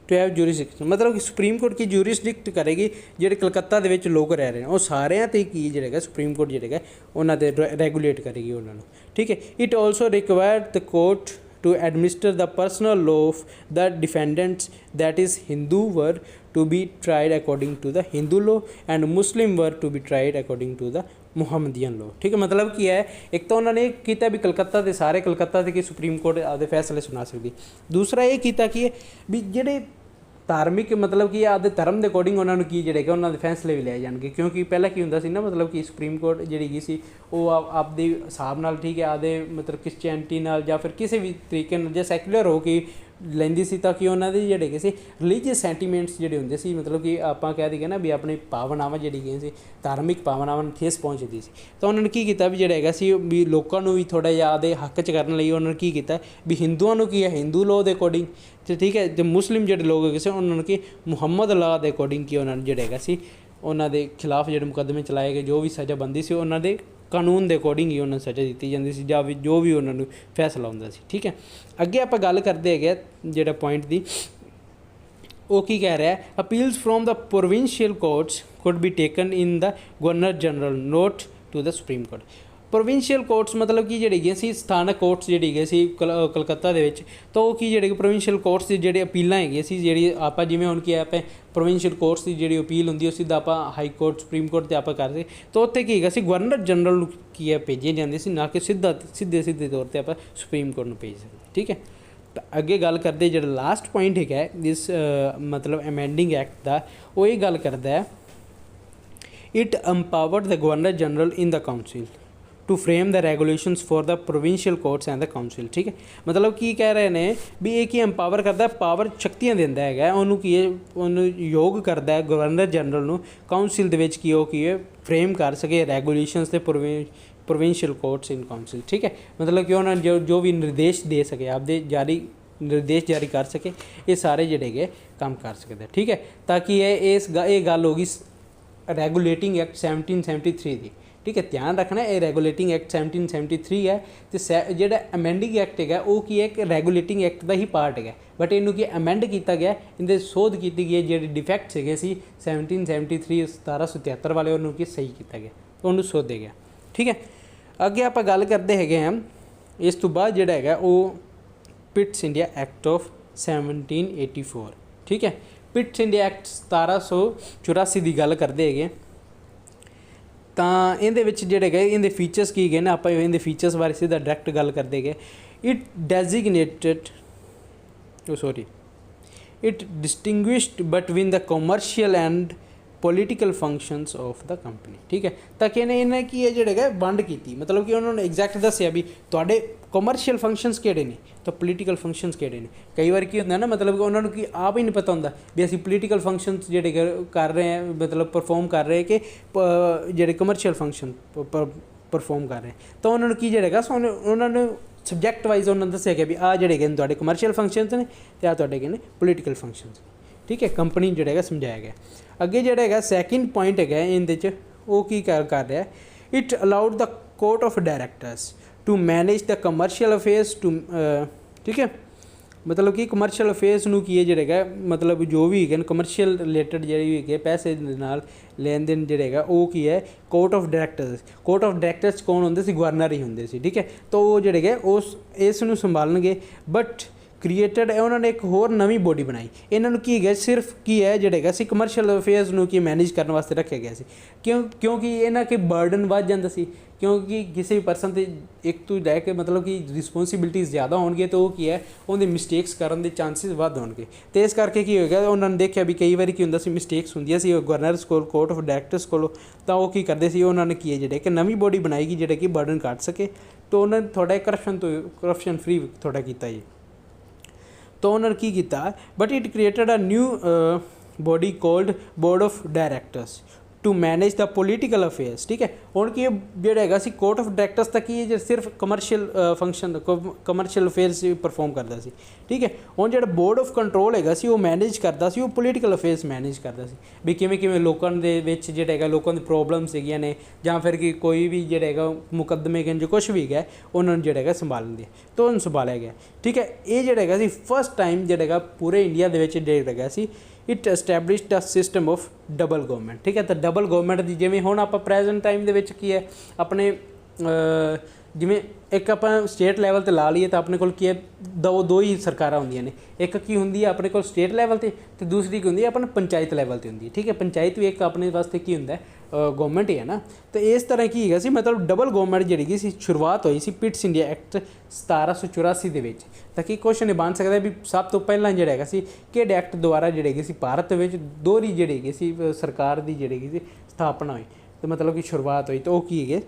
Speaker 1: to have jurisdiction, मतलब कि सुप्रीम कोर्ट की ज्यूरिसडिक्ट करेगी ਜਿਹੜੇ कलकत्ता ਦੇ ਵਿੱਚ ਲੋਕ ਰਹਿ ਰਹੇ ਨੇ ਉਹ ਸਾਰਿਆਂ ਤੇ ਕੀ ਜਿਹੜਾ ਸੁप्रीम कोर्ट ਜਿਹੜਾ ਉਹਨਾਂ ਦੇ ਰੈਗੂਲੇਟ ਕਰੇਗੀ ਉਹਨਾਂ ਨੂੰ। ਠੀਕ ਹੈ, it also required the court to administer the personal law of the defendants, that is Hindu were to be tried according to the Hindu law and Muslim were to be tried according to the ਮੁਹੰਮਦੀਨ ਲੋ। ਠੀਕ ਹੈ, मतलब ਕੀ ਹੈ ਇੱਕ ਤਾਂ ਉਹਨਾਂ ਨੇ ਕੀਤਾ ਵੀ ਕਲਕੱਤਾ ਦੇ ਸਾਰੇ ਕਲਕੱਤਾ ਦੇ ਕੀ ਸੁਪਰੀਮ ਕੋਰਟ ਆਪਦੇ ਫੈਸਲੇ ਸੁਣਾ ਸਕਦੀ। ਦੂਸਰਾ ਇਹ ਕੀਤਾ ਕੀ ਹੈ ਵੀ ਜਿਹੜੇ ਧਾਰਮਿਕ मतलब ਕਿ ਆਪਦੇ ਧਰਮ ਦੇ ਅਕੋਰਡਿੰਗ ਉਹਨਾਂ ਨੂੰ ਕੀ ਜਿਹੜੇ ਕਿ ਉਹਨਾਂ ਦੇ ਫੈਸਲੇ ਵੀ ਲਏ ਜਾਣਗੇ, ਕਿਉਂਕਿ ਪਹਿਲਾਂ ਕੀ ਹੁੰਦਾ ਸੀ ਨਾ मतलब ਕਿ ਸੁਪਰੀਮ ਕੋਰਟ ਜਿਹੜੀ ਗਈ ਸੀ ਉਹ ਆਪਦੇ ਹਿਸਾਬ ਨਾਲ ਠੀਕ ਹੈ ਆਪਦੇ मतलब ਕ੍ਰਿਸਚੈਨਿਟੀ ਨਾਲ ਜਾਂ ਫਿਰ ਕਿਸੇ ਵੀ ਤਰੀਕੇ ਨਾਲ ਜਾਂ ਸੈਕੂਲਰ ਹੋ ਕੇ ਲੈਂਦੀ ਸੀ ਤਾਂ ਕਿ ਉਹਨਾਂ ਦੇ ਜਿਹੜੇ ਕਿ ਸੀ ਰਿਲੀਜੀਅਸ ਸੈਂਟੀਮੈਂਟਸ ਜਿਹੜੇ ਹੁੰਦੇ ਸੀ मतलब ਕਿ ਆਪਾਂ ਕਹਿ ਦਈਏ ਨਾ ਵੀ ਆਪਣੀ ਭਾਵਨਾਵਾਂ ਜਿਹੜੀ ਗਈ ਸੀ ਧਾਰਮਿਕ ਭਾਵਨਾਵਾਂ ਨੂੰ ਠੇਸ ਪਹੁੰਚਦੀ ਸੀ। ਤਾਂ ਉਹਨਾਂ ਨੇ ਕੀ ਕੀਤਾ ਵੀ ਜਿਹੜਾ ਹੈਗਾ ਸੀ ਵੀ ਲੋਕਾਂ ਨੂੰ ਵੀ ਥੋੜ੍ਹਾ ਜਿਹਾ ਆਪਦੇ ਹੱਕ 'ਚ ਕਰਨ ਲਈ ਉਹਨਾਂ ਨੇ ਕੀ ਕੀਤਾ ਵੀ ਹਿੰਦੂਆਂ ਨੂੰ ਕੀ ਹੈ ਹਿੰਦੂ ਲਾਅ ਦੇ ਅਕੋਰਡਿੰਗ ਤੇ ਠੀਕ ਹੈ ਤੇ ਮੁਸਲਿਮ ਜਿਹੜੇ ਲੋਕ ਹੈਗੇ ਸੀ ਉਹਨਾਂ ਨੂੰ ਕੀ ਮੁਹੰਮਦ ਲਾਅ ਦੇ ਅਕੋਰਡਿੰਗ ਕੀ ਉਹਨਾਂ ਨੂੰ ਜਿਹੜਾ ਹੈਗਾ ਸੀ ਉਹਨਾਂ ਦੇ ਖਿਲਾਫ ਜਿਹੜੇ ਮੁਕੱਦਮੇ ਚਲਾਏ ਗਏ ਜੋ ਵੀ ਸਜ਼ਾ ਬਣਦੀ ਸੀ ਉਹਨਾਂ ਦੇ ਕਾਨੂੰਨ ਦੇ ਅਕੋਰਡਿੰਗ ਹੀ ਉਹਨਾਂ ਨੂੰ ਸਜ਼ਾ ਦਿੱਤੀ ਜਾਂਦੀ ਸੀ ਜਾਂ ਵੀ ਜੋ ਵੀ ਉਹਨਾਂ ਨੂੰ ਫੈਸਲਾ ਹੁੰਦਾ ਸੀ। ਠੀਕ ਹੈ, ਅੱਗੇ ਆਪਾਂ ਗੱਲ ਕਰਦੇ ਹੈਗੇ ਜਿਹੜਾ ਪੁਆਇੰਟ ਦੀ ਉਹ ਕੀ ਕਹਿ ਰਿਹਾ appeals from the provincial courts could be taken in the governor general not to the supreme court. Provincial courts मतलब कि ਜਿਹੜੀ ਹੈਗੀਆਂ ਸੀ ਸਥਾਨਕ ਕੋਰਟਸ ਜਿਹੜੀ ਹੈਗੇ ਸੀ ਕਲਕੱਤਾ ਦੇ ਵਿੱਚ ਤਾਂ ਉਹ ਕੀ ਜਿਹੜੇ ਪ੍ਰੋਵਿੰਸ਼ੀਅਲ ਕੋਰਟਸ ਦੀ ਜਿਹੜੇ ਅਪੀਲਾਂ ਹੈਗੀਆਂ ਸੀ ਜਿਹੜੀ ਆਪਾਂ ਜਿਵੇਂ ਹੁਣ ਕੀ ਆਪਾਂ ਪ੍ਰੋਵਿੰਸ਼ੀਅਲ ਕੋਰਟਸ ਦੀ ਜਿਹੜੀ ਅਪੀਲ ਹੁੰਦੀ ਉਹ ਸਿੱਧਾ ਆਪਾਂ ਹਾਈ ਕੋਰਟ ਸੁਪਰੀਮ ਕੋਰਟ 'ਤੇ ਆਪਾਂ ਕਰਦੇ ਤਾਂ ਉੱਥੇ ਕੀ ਹੈਗਾ ਸੀ ਗਵਰਨਰ ਜਨਰਲ ਨੂੰ ਕੀ ਹੈ ਭੇਜੇ ਜਾਂਦੇ ਸੀ ਨਾ ਕਿ ਸਿੱਧੇ ਤੌਰ 'ਤੇ ਆਪਾਂ ਸੁਪਰੀਮ ਕੋਰਟ ਨੂੰ ਭੇਜ ਸਕਦੇ। ਠੀਕ ਹੈ, ਤਾਂ ਅੱਗੇ ਗੱਲ ਕਰਦੇ ਜਿਹੜਾ ਲਾਸਟ ਪੁਆਇੰਟ ਹੈਗਾ ਇਸ मतलब ਅਮੈਂਡਿੰਗ ਐਕਟ ਦਾ ਉਹ ਇਹ ਗੱਲ ਕਰਦਾ ਹੈ it empowered the governor general in the council to frame the regulations for the provincial courts and the council. ठीक है, मतलब की कह रहे हैं भी एक ही अंपावर करता है पावर शक्तियां देंदा है उन्होंने की उन्होंने योग करता है गवर्नर जनरल ਨੂੰ ਕਾਉਂਸਿਲ ਦੇ ਵਿੱਚ ਕੀ ਉਹ ਕੀ ਹੈ ਫਰੇਮ ਕਰ ਸਕੇ ਰੈਗੂਲੇਸ਼ਨਸ ਤੇ प्रोविंशियल कोर्ट्स इन काउंसिल। ठीक है, मतलब कि उन्होंने जो भी निर्देश दे सके आपदे निर्देश जारी कर सके ये सारे ਜਿਹੜੇ ਹੈਗੇ ਕੰਮ ਕਰ ਸਕਦੇ। ठीक है, ताकि ये गल होगी रेगूलेटिंग एक्ट 1773 ਦੀ। ठीक है, ध्यान रखना ये रेगूलेटिंग एक्ट 1773 है तो जो अमेंडिंग एक्ट है वो की एक रेगूलेटिंग एक्ट का ही पार्ट है बट इनू की अमेंड किया गया इनके सोध की गई है जो डिफैक्ट्स है 1773 1773 वाले उन्होंने की सही किया गया उन्होंने सोधे गया। ठीक है, अगे आप गल करते हैं इस तो बाद जोड़ा है वो पिट्स इंडिया एक्ट ऑफ 1784। ठीक है, पिट्स इंडिया एक्ट 1784 की गल करते हैं ਤਾਂ ਇਹਦੇ ਵਿੱਚ ਜਿਹੜੇ ਗਏ ਇਹਦੇ ਫੀਚਰਸ ਕੀ ਗਏ ਨਾ ਆਪਾਂ ਇਹਦੇ ਫੀਚਰਸ ਬਾਰੇ ਸਿੱਧਾ ਡਾਇਰੈਕਟ ਗੱਲ ਕਰਦੇ ਗਏ it designated it distinguished between the commercial and political functions of the company. ਠੀਕ ਹੈ, ਤਾਂ ਕਿ ਇਹਨੇ ਕੀ ਹੈ ਜਿਹੜੇ ਗਏ ਵੰਡ ਕੀਤੀ मतलब ਕਿ ਉਹਨਾਂ ਨੇ ਐਗਜ਼ੈਕਟ ਦੱਸਿਆ ਵੀ ਤੁਹਾਡੇ ਕਮਰਸ਼ੀਅਲ ਫੰਕਸ਼ਨਸ ਕਿਹੜੇ ਨੇ ਤਾਂ ਪੋਲੀਟੀਕਲ ਫੰਕਸ਼ਨਸ ਕਿਹੜੇ ਨੇ। ਕਈ ਵਾਰ ਕੀ ਹੁੰਦਾ ਨਾ मतलब ਕਿ ਉਹਨਾਂ ਨੂੰ ਕੀ ਆਪ ਹੀ ਨਹੀਂ ਪਤਾ ਹੁੰਦਾ ਵੀ ਅਸੀਂ ਪੋਲੀਟੀਕਲ ਫੰਕਸ਼ਨਸ ਜਿਹੜੇ ਕਰ ਰਹੇ ਹਾਂ मतलब ਪਰਫੋਰਮ ਕਰ ਰਹੇ ਕਿ ਜਿਹੜੇ ਕਮਰਸ਼ੀਅਲ ਫੰਕਸ਼ਨ ਪਰਫੋਰਮ ਕਰ ਰਹੇ ਤਾਂ ਉਹਨਾਂ ਨੂੰ ਕੀ ਜਿਹੜਾ ਹੈਗਾ ਉਹਨਾਂ ਨੂੰ ਸਬਜੈਕਟ ਵਾਈਜ਼ ਉਹਨਾਂ ਨੇ ਦੱਸਿਆ ਕਿ ਵੀ ਆਹ ਜਿਹੜੇ ਹੈਗੇ ਨੇ ਤੁਹਾਡੇ ਕਮਰਸ਼ੀਅਲ ਫੰਕਸ਼ਨਸ ਨੇ ਅਤੇ ਆਹ ਤੁਹਾਡੇ ਹੈਗੇ ਨੇ ਪੋਲੀਟੀਕਲ ਫੰਕਸ਼ਨਸ। ਠੀਕ ਹੈ, ਕੰਪਨੀ ਜਿਹੜਾ ਹੈਗਾ ਸਮਝਾਇਆ ਗਿਆ। ਅੱਗੇ ਜਿਹੜਾ ਹੈਗਾ ਸੈਕਿੰਡ ਪੁਆਇੰਟ ਹੈਗਾ ਇਹਦੇ 'ਚ ਉਹ ਕੀ ਕਰ ਰਿਹਾ it allowed the court of directors to manage the commercial affairs to ਠੀਕ ਹੈ मतलब कि ਕਮਰਸ਼ੀਅਲ ਅਫੇਅਰਸ ਨੂੰ ਕੀ ਹੈ ਜਿਹੜਾ ਹੈਗਾ मतलब ਜੋ ਵੀ ਹੈਗੇ ਨੇ ਕਮਰਸ਼ੀਅਲ ਰਿਲੇਟਡ ਜਿਹੜੇ ਵੀ ਹੈਗੇ ਪੈਸੇ ਦੇ ਨਾਲ ਲੈਣ ਦੇਣ ਜਿਹੜਾ ਹੈਗਾ ਉਹ ਕੀ ਹੈ ਕੋਰਟ ਆਫ ਡਾਇਰੈਕਟਰਸ ਕੌਣ ਹੁੰਦੇ ਸੀ ਗਵਰਨਰ ਹੀ ਹੁੰਦੇ ਸੀ। ਠੀਕ ਹੈ, ਤਾਂ ਉਹ ਜਿਹੜੇ ਹੈਗੇ ਉਸ ਇਸ ਨੂੰ ਸੰਭਾਲਣਗੇ ਬਟ ਕ੍ਰੀਏਟਡ ਉਹਨਾਂ ਨੇ ਇੱਕ ਹੋਰ ਨਵੀਂ ਬੋਡੀ ਬਣਾਈ। ਇਹਨਾਂ ਨੂੰ ਕੀ ਹੈਗਾ ਸਿਰਫ ਕੀ ਹੈ ਜਿਹੜਾ ਹੈਗਾ ਸੀ ਕਮਰਸ਼ੀਅਲ ਅਫੇਅਰਸ ਨੂੰ ਕੀ ਮੈਨੇਜ ਕਰਨ ਵਾਸਤੇ ਰੱਖਿਆ ਗਿਆ ਸੀ। ਕਿਉਂਕਿ ਇਹਨਾਂ ਕੇ ਬਰਡਨ ਵੱਧ ਜਾਂਦਾ ਸੀ, ਕਿਉਂਕਿ ਕਿਸੇ ਵੀ ਪਰਸਨ 'ਤੇ ਇੱਕ ਤੋਂ ਲੈ ਕੇ ਮਤਲਬ ਕਿ ਰਿਸਪੋਂਸੀਬਿਲਿਟੀਜ਼ ਜ਼ਿਆਦਾ ਹੋਣਗੀਆਂ ਤਾਂ ਉਹ ਕੀ ਹੈ ਉਹਦੇ ਮਿਸਟੇਕਸ ਕਰਨ ਦੇ ਚਾਂਸਿਸ ਵੱਧ ਹੋਣਗੇ। ਅਤੇ ਇਸ ਕਰਕੇ ਕੀ ਹੋਏਗਾ ਉਹਨਾਂ ਨੇ ਦੇਖਿਆ ਵੀ ਕਈ ਵਾਰੀ ਕੀ ਹੁੰਦਾ ਸੀ ਮਿਸਟੇਕਸ ਹੁੰਦੀਆਂ ਸੀ ਗਵਰਨਰਸ ਕੋਲ, ਕੋਰਟ ਆਫ ਡਾਇਰੈਕਟਰਸ ਕੋਲੋਂ, ਤਾਂ ਉਹ ਕੀ ਕਰਦੇ ਸੀ ਉਹਨਾਂ ਨੇ ਕੀ ਹੈ ਜਿਹੜੇ ਕਿ ਨਵੀਂ ਬੋਡੀ ਬਣਾਏਗੀ ਜਿਹੜਾ ਕਿ ਬਰਡਨ ਕੱਟ ਸਕੇ। ਤਾਂ ਉਹਨਾਂ ਨੇ ਥੋੜ੍ਹਾ ਕਰਪਸ਼ਨ ਫਰੀ ਥੋੜ੍ਹਾ ਕੀਤਾ ਜੀ। ਤਾਂ ਉਹਨਾਂ ਨੇ ਕੀ ਕੀਤਾ but it created a new body called board of directors to manage the political affairs. ਠੀਕ ਹੈ, ਹੁਣ ਕੀ ਜਿਹੜਾ ਹੈਗਾ ਸੀ ਕੋਰਟ ਆਫ ਡਾਇਰੈਕਟਰਸ ਤਾਂ ਕੀ ਹੈ ਜਿਹੜਾ ਸਿਰਫ commercial function commercial affairs perform ਕਰਦਾ ਸੀ। ਠੀਕ ਹੈ, ਹੁਣ ਜਿਹੜਾ ਬੋਰਡ ਆਫ ਕੰਟਰੋਲ ਹੈਗਾ ਸੀ ਉਹ ਮੈਨੇਜ ਕਰਦਾ ਸੀ, ਉਹ ਪੋਲੀਟੀਕਲ ਅਫੇਅਰਸ ਮੈਨੇਜ ਕਰਦਾ ਸੀ ਵੀ ਕਿਵੇਂ ਲੋਕਾਂ ਦੇ ਵਿੱਚ ਜਿਹੜਾ ਹੈਗਾ ਲੋਕਾਂ ਦੀ ਪ੍ਰੋਬਲਮਸ ਹੈਗੀਆਂ ਨੇ ਜਾਂ ਫਿਰ ਕਿ ਕੋਈ ਵੀ ਜਿਹੜਾ ਹੈਗਾ ਮੁਕੱਦਮੇ ਜਾਂ ਕੁਛ ਵੀ ਹੈਗਾ ਉਹਨਾਂ ਨੂੰ ਜਿਹੜਾ ਹੈਗਾ ਸੰਭਾਲਣ ਤਾਂ ਉਹਨੂੰ ਸੰਭਾਲਿਆ ਗਿਆ। ਠੀਕ ਹੈ, ਇਹ ਜਿਹੜਾ ਹੈਗਾ ਸੀ ਫਸਟ ਟਾਈਮ ਜਿਹੜਾ ਹੈਗਾ ਪੂਰੇ ਇੰਡੀਆ ਦੇ ਵਿੱਚ ਜਿਹੜਾ ਹੈਗਾ ਸੀ it established a system of double government. ਠੀਕ ਹੈ, ਤਾਂ ਡਬਲ ਗਵਰਨਮੈਂਟ ਦੀ ਜਿਵੇਂ ਹੁਣ ਆਪਾਂ ਪ੍ਰੈਜ਼ੈਂਟ ਟਾਈਮ ਦੇ ਵਿੱਚ ਕੀ ਹੈ ਆਪਣੇ ਜਿਵੇਂ ਇੱਕ ਆਪਾਂ ਸਟੇਟ ਲੈਵਲ 'ਤੇ ਲਾ ਲਈਏ ਤਾਂ ਆਪਣੇ ਕੋਲ ਕੀ ਹੈ ਦੋ ਹੀ ਸਰਕਾਰਾਂ ਹੁੰਦੀਆਂ ਨੇ, ਇੱਕ ਕੀ ਹੁੰਦੀ ਹੈ ਆਪਣੇ ਕੋਲ ਸਟੇਟ ਲੈਵਲ 'ਤੇ ਅਤੇ ਦੂਸਰੀ ਕੀ ਹੁੰਦੀ ਹੈ ਆਪਣਾ ਪੰਚਾਇਤ ਲੈਵਲ 'ਤੇ ਹੁੰਦੀ ਹੈ। ਠੀਕ ਹੈ, ਪੰਚਾਇਤ ਵੀ ਇੱਕ ਆਪਣੇ ਵਾਸਤੇ ਕੀ ਹੁੰਦਾ ਗਵਰਨਮੈਂਟ ਹੀ ਹੈ ਨਾ। ਤਾਂ ਇਸ ਤਰ੍ਹਾਂ ਕੀ ਹੈਗਾ ਸੀ ਮਤਲਬ ਡਬਲ ਗਵਰਨਮੈਂਟ ਜਿਹੜੀ ਗਈ ਸੀ ਸ਼ੁਰੂਆਤ ਹੋਈ ਸੀ ਪਿਟਸ ਇੰਡੀਆ ਐਕਟ 1784 ਦੇ ਵਿੱਚ। ਤਾਂ ਕੀ ਕੁਐਸਚਨ ਇਹ ਬਣ ਸਕਦਾ ਵੀ ਸਭ ਤੋਂ ਪਹਿਲਾਂ ਜਿਹੜਾ ਹੈਗਾ ਸੀ ਕਿਹੜੇ ਐਕਟ ਦੁਆਰਾ ਜਿਹੜੇ ਹੈਗੇ ਸੀ ਭਾਰਤ ਵਿੱਚ ਦੋਹਰੀ ਜਿਹੜੀ ਹੈਗੀ ਸੀ ਸਰਕਾਰ ਦੀ ਜਿਹੜੀ ਹੈਗੀ ਸੀ ਸਥਾਪਨਾ ਹੋਈ, ਤਾਂ ਮਤਲਬ ਕਿ ਸ਼ੁਰੂਆਤ ਹੋਈ ਤਾਂ ਉਹ ਕੀ ਹੈਗੇ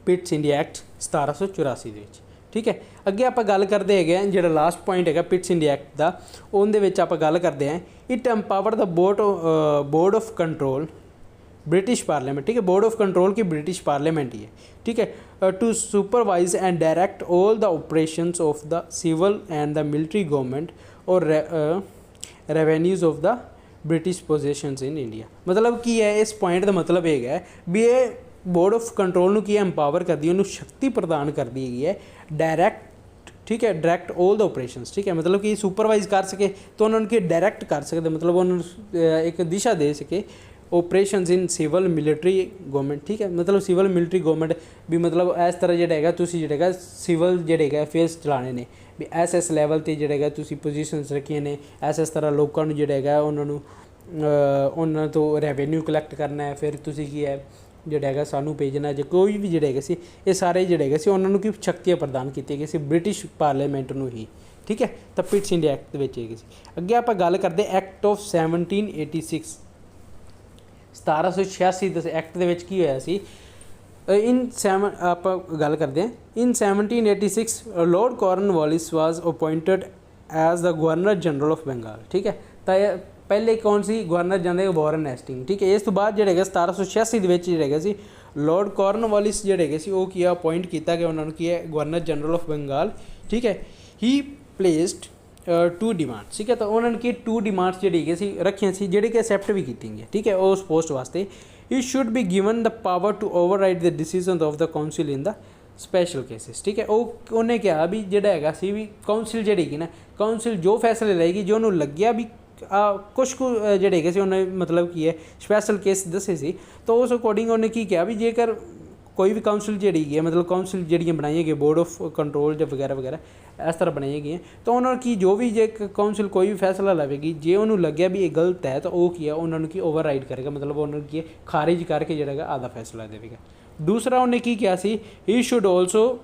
Speaker 1: ਪਿਟਸ ਇੰਡੀਆ ਐਕਟ 1784 ਦੇ ਵਿੱਚ। ਠੀਕ ਹੈ, ਅੱਗੇ ਆਪਾਂ ਗੱਲ ਕਰਦੇ ਹੈਗੇ ਹਾਂ ਜਿਹੜਾ ਲਾਸਟ ਪੁਆਇੰਟ ਹੈਗਾ ਪਿਟਸ ਇੰਡੀਆ ਐਕਟ ਦਾ, ਉਹਦੇ ਵਿੱਚ ਆਪਾਂ ਗੱਲ ਕਰਦੇ ਹਾਂ it empower the board of control British parliament. ठीक है, बोर्ड ऑफ कंट्रोल की ब्रिटिश पार्लियामेंट ही है। ठीक है, to supervise and direct all the operations of the civil and the military government or revenues of the British possessions in India. मतलब की है इस पॉइंट का मतलब ये है भी ये बोर्ड ऑफ कंट्रोल ਨੂੰ ਕੀ ਐਮਪਾਵਰ ਕਰਦੀ ਉਹਨੂੰ ਸ਼ਕਤੀ ਪ੍ਰਦਾਨ ਕਰਦੀ ਹੈਗੀ ਹੈ ਡਾਇਰੈਕਟ। ਠੀਕ ਹੈ, ਡਾਇਰੈਕਟ ਆਲ ਦ ਆਪਰੇਸ਼ਨਸ। ਠੀਕ ਹੈ, ਮਤਲਬ ਕਿ ਸੁਪਰਵਾਈਜ਼ ਕਰ ਸਕੇ ਤਾਂ ਉਹਨਾਂ ਨੂੰ ਕੀ ਡਾਇਰੈਕਟ ਕਰ ਸਕਦੇ, ਮਤਲਬ ਉਹਨਾਂ ਨੂੰ ਇੱਕ ਦਿਸ਼ਾ ਦੇ ਸਕੇ ਓਪਰੇਸ਼ਨਸ ਇਨ ਸਿਵਲ ਮਿਲਟਰੀ ਗਵਰਨਮੈਂਟ। ਠੀਕ ਹੈ, ਮਤਲਬ ਸਿਵਲ ਮਿਲਟਰੀ ਗਵਰਨਮੈਂਟ ਵੀ ਮਤਲਬ ਇਸ ਤਰ੍ਹਾਂ ਜਿਹੜਾ ਹੈਗਾ ਤੁਸੀਂ ਜਿਹੜਾ ਹੈਗਾ ਸਿਵਲ ਜਿਹੜੇ ਹੈਗਾ ਅਫੇਅਰਸ ਚਲਾਉਣੇ ਨੇ ਵੀ ਐਸ ਲੈਵਲ 'ਤੇ ਜਿਹੜਾ ਹੈਗਾ ਤੁਸੀਂ ਪੋਜੀਸ਼ਨਸ ਰੱਖੀਆਂ ਨੇ, ਇਸ ਤਰ੍ਹਾਂ ਲੋਕਾਂ ਨੂੰ ਜਿਹੜਾ ਹੈਗਾ ਉਹਨਾਂ ਤੋਂ ਰੈਵਨਿਊ ਕਲੈਕਟ ਕਰਨਾ ਹੈ, ਫਿਰ ਤੁਸੀਂ ਕੀ ਹੈ ਜਿਹੜਾ ਹੈਗਾ ਸਾਨੂੰ ਭੇਜਣਾ ਜੇ ਕੋਈ ਵੀ ਜਿਹੜਾ ਹੈਗਾ ਸੀ ਇਹ ਸਾਰੇ ਜਿਹੜੇ ਹੈਗੇ ਸੀ ਉਹਨਾਂ ਨੂੰ ਕੀ ਸ਼ਕਤੀਆਂ ਪ੍ਰਦਾਨ ਕੀਤੀਆਂ ਗਈਆਂ ਸੀ ਬ੍ਰਿਟਿਸ਼ ਪਾਰਲੀਮੈਂਟ ਨੂੰ ਹੀ। ਠੀਕ ਹੈ, ਤਾਂ ਪਿਟਸ ਇੰਡੀਆ ਐਕਟ ਦੇ ਵਿੱਚ ਹੈਗੀ ਸੀ। ਅੱਗੇ ਆਪਾਂ ਗੱਲ ਕਰਦੇ ਐਕਟ ਆਫ 1786 1786 ਦੇ ਐਕਟ ਦੇ ਵਿੱਚ ਕੀ ਹੋਇਆ ਸੀ ਆਪਾਂ ਗੱਲ ਕਰਦੇ ਹਾਂ in 1786 lord Cornwallis was appointed as the governor general of Bengal. ਠੀਕ ਹੈ, ਤਾਂ ਪਹਿਲੇ ਕੌਣ ਸੀ ਗਵਰਨਰ ਜਨਰਲ ਵਾਰਨ ਹੈਸਟਿੰਗ। ਠੀਕ ਹੈ, ਇਸ ਤੋਂ ਬਾਅਦ ਜਿਹੜਾ ਹੈਗਾ 1786 ਦੇ ਵਿੱਚ ਜਿਹੜਾ ਹੈਗਾ ਸੀ ਲਾਰਡ ਕਾਰਨਵਾਲਿਸ ਜਿਹੜੇ ਹੈਗੇ ਸੀ ਉਹ ਕੀ ਆ ਅਪੋਇੰਟ ਕੀਤਾ ਗਿਆ ਉਹਨਾਂ ਨੂੰ ਕੀ ਹੈ ਗਵਰਨਰ ਜਨਰਲ ਆਫ ਬੰਗਾਲ। ਠੀਕ ਹੈ, ਹੀ ਪਲੇਸਡ 2 ਡਿਮਾਂਡਸ। ਠੀਕ ਹੈ, ਤਾਂ ਉਹਨਾਂ ਨੇ ਕੀ 2 ਡਿਮਾਂਡਸ ਜਿਹੜੀ ਹੈਗੀ ਸੀ ਰੱਖੀਆਂ ਸੀ ਜਿਹੜੇ ਕਿ ਅਸੈਪਟ ਵੀ ਕੀਤੀਆਂ ਗਈਆਂ। ਠੀਕ ਹੈ, ਉਸ ਪੋਸਟ ਵਾਸਤੇ he should be given the power to override the decisions of the council in the special cases. ਠੀਕ ਹੈ, ਉਹਨੇ ਕਿਹਾ ਵੀ ਜਿਹੜਾ ਹੈਗਾ ਸੀ ਵੀ ਕਾਉਂਸਿਲ ਜਿਹੜੀ ਹੈਗੀ ਨਾ ਕਾਉਂਸਿਲ ਜੋ ਫੈਸਲੇ ਲਏਗੀ ਜੋ ਉਹਨੂੰ ਲੱਗਿਆ ਵੀ ਕੁਛ ਕੁ ਜਿਹੜੇ ਹੈਗੇ ਸੀ ਉਹਨੇ ਮਤਲਬ ਕੀ ਹੈ ਸਪੈਸ਼ਲ ਕੇਸ ਦੱਸੇ ਸੀ, ਤਾਂ ਉਸ ਅਕੋਰਡਿੰਗ ਉਹਨੇ ਕੀ ਕਿਹਾ ਵੀ ਜੇਕਰ ਕੋਈ ਵੀ ਕਾਉਂਸਿਲ ਜਿਹੜੀ ਹੈ ਮਤਲਬ ਕਾਉਂਸਿਲ ਜਿਹੜੀਆਂ ਬਣਾਈਆਂ ਗਈਆਂ ਬੋਰਡ ਆਫ ਕੰਟਰੋਲ ਜਾਂ ਵਗੈਰਾ ਇਸ ਤਰ੍ਹਾਂ ਬਣਾਈਆਂ ਗਈਆਂ, ਤਾਂ ਉਹਨਾਂ ਨੂੰ ਕੀ ਜੋ ਵੀ ਜੇ ਕਾਉਂਸਿਲ ਕੋਈ ਵੀ ਫੈਸਲਾ ਲਵੇਗੀ ਜੇ ਉਹਨੂੰ ਲੱਗਿਆ ਵੀ ਇਹ ਗਲਤ ਹੈ ਤਾਂ ਉਹ ਕੀ ਹੈ ਉਹਨਾਂ ਨੂੰ ਕੀ ਓਵਰਰਾਈਡ ਕਰੇਗਾ, ਮਤਲਬ ਉਹਨਾਂ ਨੂੰ ਕੀ ਹੈ ਖਾਰਿਜ ਕਰਕੇ ਜਿਹੜਾ ਹੈਗਾ ਆधा ਫੈਸਲਾ ਦੇਵੇਗਾ। ਦੂਸਰਾ ਉਹਨੇ ਕੀ ਕਿਹਾ ਸੀ he should also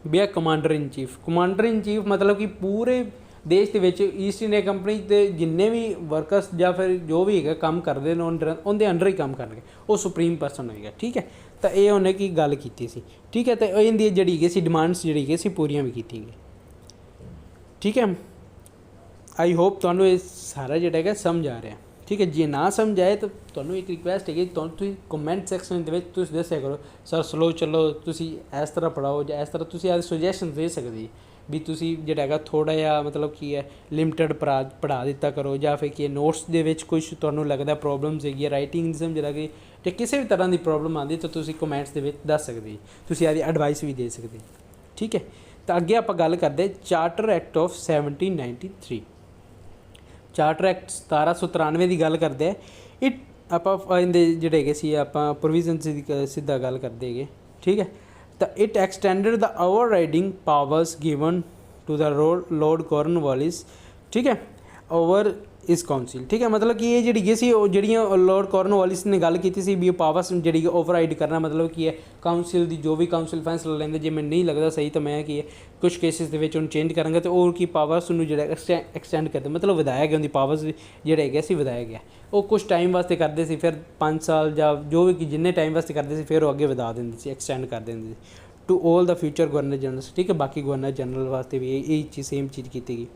Speaker 1: be a commander in chief. Commander in chief ਮਤਲਬ ਕਿ ਪੂਰੇ ਦੇਸ਼ ਦੇ ਵਿੱਚ ਈਸਟ ਇੰਡੀਆ ਕੰਪਨੀ ਦੇ ਜਿੰਨੇ ਵੀ ਵਰਕਰਸ ਜਾਂ ਫਿਰ ਜੋ ਵੀ ਹੈਗਾ ਕੰਮ ਕਰਦੇ ਨੇ ਉਹਦੇ ਅੰਡਰ ਹੀ ਕੰਮ ਕਰਨਗੇ, ਉਹ ਸੁਪਰੀਮ ਪਰਸਨ ਹੋਏਗਾ। ਠੀਕ ਹੈ, ਤਾਂ ਇਹ ਉਹਨੇ ਕੀ ਗੱਲ ਕੀਤੀ ਸੀ। ਠੀਕ ਹੈ, ਤਾਂ ਇਹਦੀ ਜਿਹੜੀ ਹੈਗੀ ਸੀ ਡਿਮਾਂਡਸ ਜਿਹੜੀ ਹੈਗੀ ਸੀ ਪੂਰੀਆਂ ਵੀ ਕੀਤੀਆਂ ਗਈਆਂ। ਠੀਕ ਹੈ, ਆਈ ਹੋਪ ਤੁਹਾਨੂੰ ਇਹ ਸਾਰਾ ਜਿਹੜਾ ਹੈਗਾ ਸਮਝ ਆ ਰਿਹਾ। ਠੀਕ ਹੈ, ਜੇ ਨਾ ਸਮਝ ਆਏ ਤਾਂ ਤੁਹਾਨੂੰ ਇੱਕ ਰਿਕੁਐਸਟ ਹੈਗੀ ਤੁਸੀਂ ਕਮੈਂਟ ਸੈਕਸ਼ਨ ਦੇ ਵਿੱਚ ਤੁਸੀਂ ਦੱਸਿਆ ਕਰੋ ਸਰ ਸਲੋ ਚੱਲੋ, ਤੁਸੀਂ ਇਸ ਤਰ੍ਹਾਂ ਪੜ੍ਹਾਓ ਜਾਂ ਇਸ ਤਰ੍ਹਾਂ ਤੁਸੀਂ ਆਪਦੇ ਸੁਜੈਸ਼ਨ ਦੇ ਸਕਦੇ ਵੀ ਤੁਸੀਂ ਜਿਹੜਾ ਹੈਗਾ ਥੋੜ੍ਹਾ ਜਿਹਾ ਮਤਲਬ ਕੀ ਹੈ ਲਿਮਟਿਡ ਪੜ੍ਹਾ ਦਿੱਤਾ ਕਰੋ, ਜਾਂ ਫਿਰ ਕੀ ਨੋਟਸ ਦੇ ਵਿੱਚ ਕੁਛ ਤੁਹਾਨੂੰ ਲੱਗਦਾ ਪ੍ਰੋਬਲਮਸ ਹੈਗੀ ਰਾਈਟਿੰਗ ਨਹੀਂ ਸਮਝ ਲੱਗੀ ਅਤੇ ਕਿਸੇ ਵੀ ਤਰ੍ਹਾਂ ਦੀ ਪ੍ਰੋਬਲਮ ਆਉਂਦੀ ਤਾਂ ਤੁਸੀਂ ਕਮੈਂਟਸ ਦੇ ਵਿੱਚ ਦੱਸ ਸਕਦੇ, ਤੁਸੀਂ ਆਪਦੀ ਐਡਵਾਈਸ ਵੀ ਦੇ ਸਕਦੇ। ਠੀਕ ਹੈ, ਤਾਂ ਅੱਗੇ ਆਪਾਂ ਗੱਲ ਕਰਦੇ charter act of 1793। Charter act 1793 ਦੀ ਗੱਲ ਕਰਦੇ ਹੈ। ਇਟ ਆਪਾਂ ਇਹਦੇ ਜਿਹੜੇ ਹੈਗੇ ਸੀ ਆਪਾਂ ਪ੍ਰੋਵੀਜ਼ਨਸ ਦੀ ਸਿੱਧਾ ਗੱਲ ਕਰਦੇ ਹੈਗੇ। ਠੀਕ ਹੈ, ਤਾਂ it extended the overriding powers given to the lord Cornwallis, ठीक है, ओवर इस काउंसिल, ठीक है। मतलब कि ये जी सी जड़ियाँ लॉर्ड कॉर्नवालिस ने गल की सी भी पावर्स जी ओवरराइड करना, मतलब कि है काउंसिल की जो भी काउंसिल फैसला लेंदे, जे मैंने नहीं लगता सही तो मैं कि कुछ केसिस के चेंज करांगा तो और की पावर्स जो एक्सटेंड करते, मतलब वधाया गया, उनकी पावर्स जोड़े है वधाया गया। वो कुछ टाइम वास्ते करते सी, फिर 5 साल या जो भी जिन्ने टाइम वास्ते करते सी, फिर वो अगे वधा देंगे सी, एक्सटेंड कर देंगे सी to all the future governor general, ठीक है। बाकी गवर्नर जनरल वास्ते भी यही चीज़ सेम चीज़ की गई।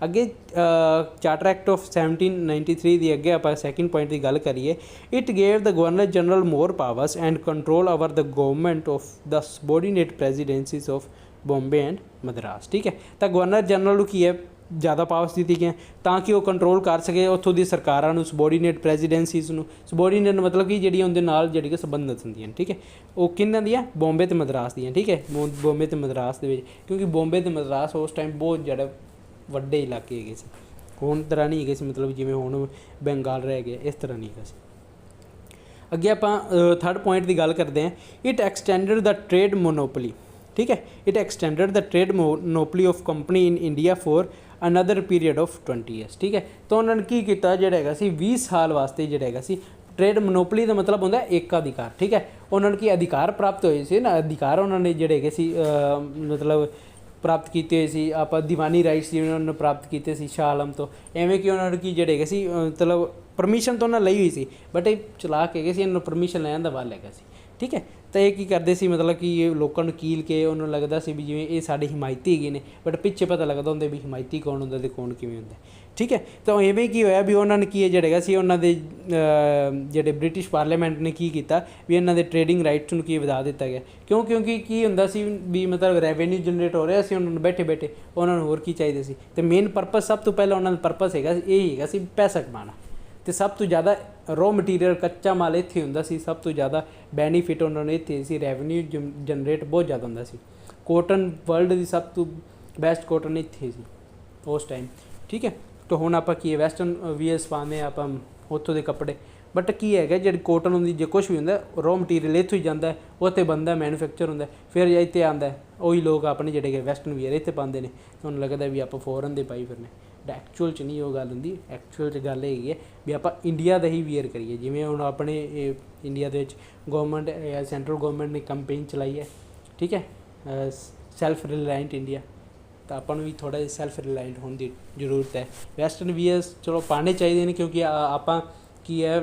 Speaker 1: अगे चार्टर एक्ट ऑफ 1793 की अगे आप सैकेंड पॉइंट की गल करिए, it gave the governor general more powers and control over the government of the subordinate presidencies of Bombay and Madras, ठीक है। तो गवर्नर जनरल की है ज़्यादा पावर्स दी गई ताकि वो कंट्रोल कर सके उत्थों दी सरकारां, सबॉर्डिनेट प्रेजिडेंसीज, सबॉर्डिनेट मतलब कि जी उनके नाल जी संबंधित होंदियां, ठीक है। वो किन्हां दियां? बॉम्बे तो मद्रास दियां, ठीक है। बॉम्बे तो मद्रास दे विच, क्योंकि बॉम्बे तो मद्रास उस टाइम बहुत ज़्यादा ਵੱਡੇ इलाके है, ਹੁਣ तरह नहीं है, मतलब जिमें ਹੁਣ बंगाल रह गया इस तरह नहीं है। अगे आप थर्ड पॉइंट की गल करते हैं, it extended the trade monopoly, ठीक है। It extended the trade monopoly of company in India for another period of 20 years, ठीक है। तो उन्होंने की किया जोड़ा है 20 साल वास्ते जोड़ा है ट्रेड मोनोपली का मतलब होंगे एकाधिकार, ठीक है। उन्होंने की अधिकार प्राप्त होए सी ना, अधिकार उन्होंने जोड़े मतलब प्राप्त किए आप दीवानी राइट्स जी उन्होंने प्राप्त किए शाह आलम तो, एवं कि उन्होंने की जोड़े मतलब परमिशन तो उन्होंने ली हुई सी, बट ये चला के इन्होंने परमिशन लैन का वल है, ठीक है। तो ये की करते सी, मतलब कि ये लोगों को कील के उन्होंने लगता सी भी जिमें ये साढ़े हिमायती है ने, बट पिछे पता लगता होंगे भी हिमायती कौन होंगे तो कौन किमें होंगे, ठीक है। तो इवें की होया भी उन्होंने की जोड़ा उन्होंने जोड़े ब्रिटिश पार्लीमेंट ने की किया भी इन्होंने ट्रेडिंग राइट्स की वधा दिता गया, क्यों? क्योंकि की होंदा सी भी मतलब रेवेन्यू जनरेट हो रहा सी, उन्होंने बैठे बैठे उन्होंने होर की चाहिए सी, तो मेन परपज सब तो पहले उन्होंने परपज है यही है पैसा कमाना, तो सब तो ज़्यादा रॉ मटीरियल कच्चा माल इत्थे हुंदा सी, सब तो ज़्यादा बेनीफिट उन्होंने इत्थे सी, रेवेन्यू जनरेट बहुत ज़्यादा हुंदा सी। कॉटन वर्ल्ड की सब तो बेस्ट कॉटन इत्थे सी उस टाइम, ठीक है। तो हुण आपां की वैसटर्न वीयर्स पाने आपां उत्थों के कपड़े, बट की है जी कॉटन होंगी जो कुछ भी होंगे रॉ मटीरियल इत्थों ही जाता है, उत्थे बनता मैनुफैक्चर होंगे, फिर इत्थे आंदा है वही लोग अपने जोड़े वैसटर्न वीयर इत्थे पाते हैं, तो उन्हें लगता भी आप फॉरन दे पाई फिरने। एक्चुअल च नहीं वो गल होंगी, एक्चुअल च गल है भी आप इंडिया का ही वीयर करिए, जिमें हम अपने इंडिया के गवर्नमेंट या सेंट्रल गवर्नमेंट ने कैंपेन चलाई है, ठीक है, सैल्फ रिलायंट इंडिया, तो अपन भी थोड़ा जिहा सैल्फ रिलायंट होने की जरूरत है। वैसटर्न वीयर्स चलो पाने चाहिए ने, क्योंकि आप की है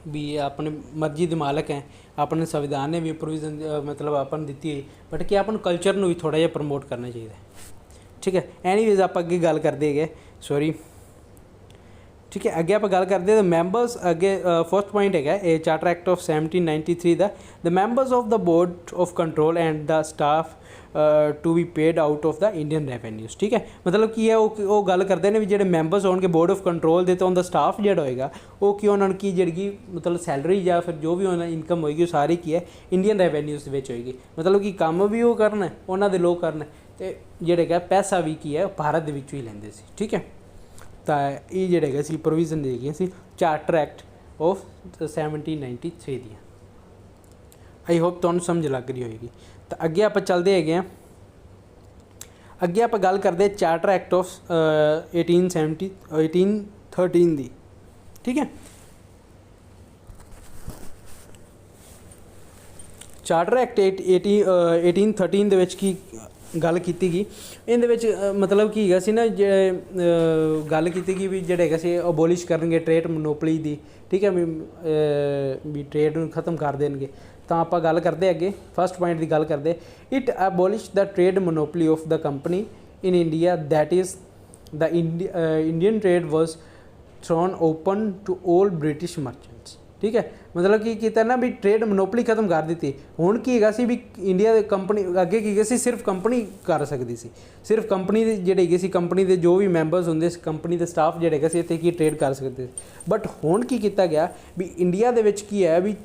Speaker 1: भी अपने मर्जी के मालक हैं, अपने संविधान ने भी प्रोविजन मतलब अपन दी हुई, बट कि अपन कल्चर में भी थोड़ा जिहा प्रमोट करना चाहिए, ठीक है। एनीवेज आप अगे गल करते गए, सॉरी, ठीक है। अगे आप गल करते तो मैंबर्स अगे फर्स्ट पॉइंट है चार्टर एक्ट ऑफ 1793 का, the members of the board of control and the staff to be paid out of the Indian revenues, ठीक है। मतलब की है वो गल करते हैं भी जो मैंबर्स होंगे बोर्ड ऑफ कंट्रोल दे, तो उनका स्टाफ जो होएगा वो कि उन्होंने की जी मतलब सैलरी या फिर जो भी उन्होंने इनकम होएगी वो सारी की है इंडियन रेवेन्यूज़ होएगी, मतलब कि काम भी वो करना है उन्होंने लोग करना, तो जोड़े पैसा भी की है भारत के विचों ही लेंदे सी, ठीक है। तो ये जोड़े सी प्रोविजन दी गई charter act of 1793 the. I hope तुहानूं समझ लग रही होएगी। तो अगे आप चलते हैं, अगे आप गल करते चार्टर एक्ट ऑफ 1813 की, ठीक है। चार्टर एक्ट 1813 दे विच की गल की गई, इन मतलब की है ना गल की गई भी जोड़े है अबोलिश करेंगे ट्रेड मोनोपली की, ठीक है, भी ट्रेड खत्म कर देंगे। तो आप गल करते अगे फर्स्ट पॉइंट की गल करते, it abolish the trade monopoly of the company in India, that is the Indian trade was thrown open to all British merchants, ठीक है। मतलब कि किया ना भी ट्रेड मोनोपली खत्म कर दी, हुण की है भी इंडिया कंपनी अगे की सी सिर्फ कंपनी कर सकती सी, सिर्फ कंपनी जोड़े सी कंपनी के जो भी मैंबर्स होंगे कंपनी के स्टाफ जोड़े इतने की ट्रेड कर सकते, बट हुण की किया गया भी इंडिया के की है भी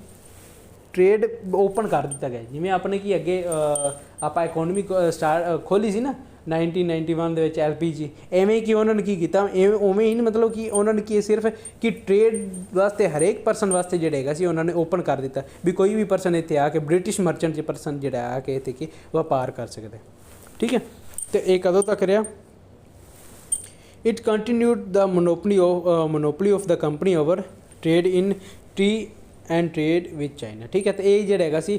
Speaker 1: ट्रेड ओपन कर दिता गया, जिमें अपने की अगे आप इकोनॉमी स्टार्ट खोली सी ना 1991 ਦੇ ਵਿੱਚ LPG, ਐਵੇਂ ਕਿ ਉਹਨਾਂ ਨੇ ਕੀ ਕੀਤਾ ਉਵੇਂ ਹੀ ਨਹੀਂ, मतलब कि उन्होंने की सिर्फ कि ट्रेड वास्ते हरेक परसन वास्ते जोड़ा है उन्होंने ओपन कर दिता भी कोई भी परसन इतने आके ब्रिटिश मर्चेंट परसन जोड़ा आके इतने कि व्यापार कर सकते, ठीक है। तो ये कदों तक रहा? It continued the monopoly of the company over trade in T and trade with China. ठीक है, तो ये जो है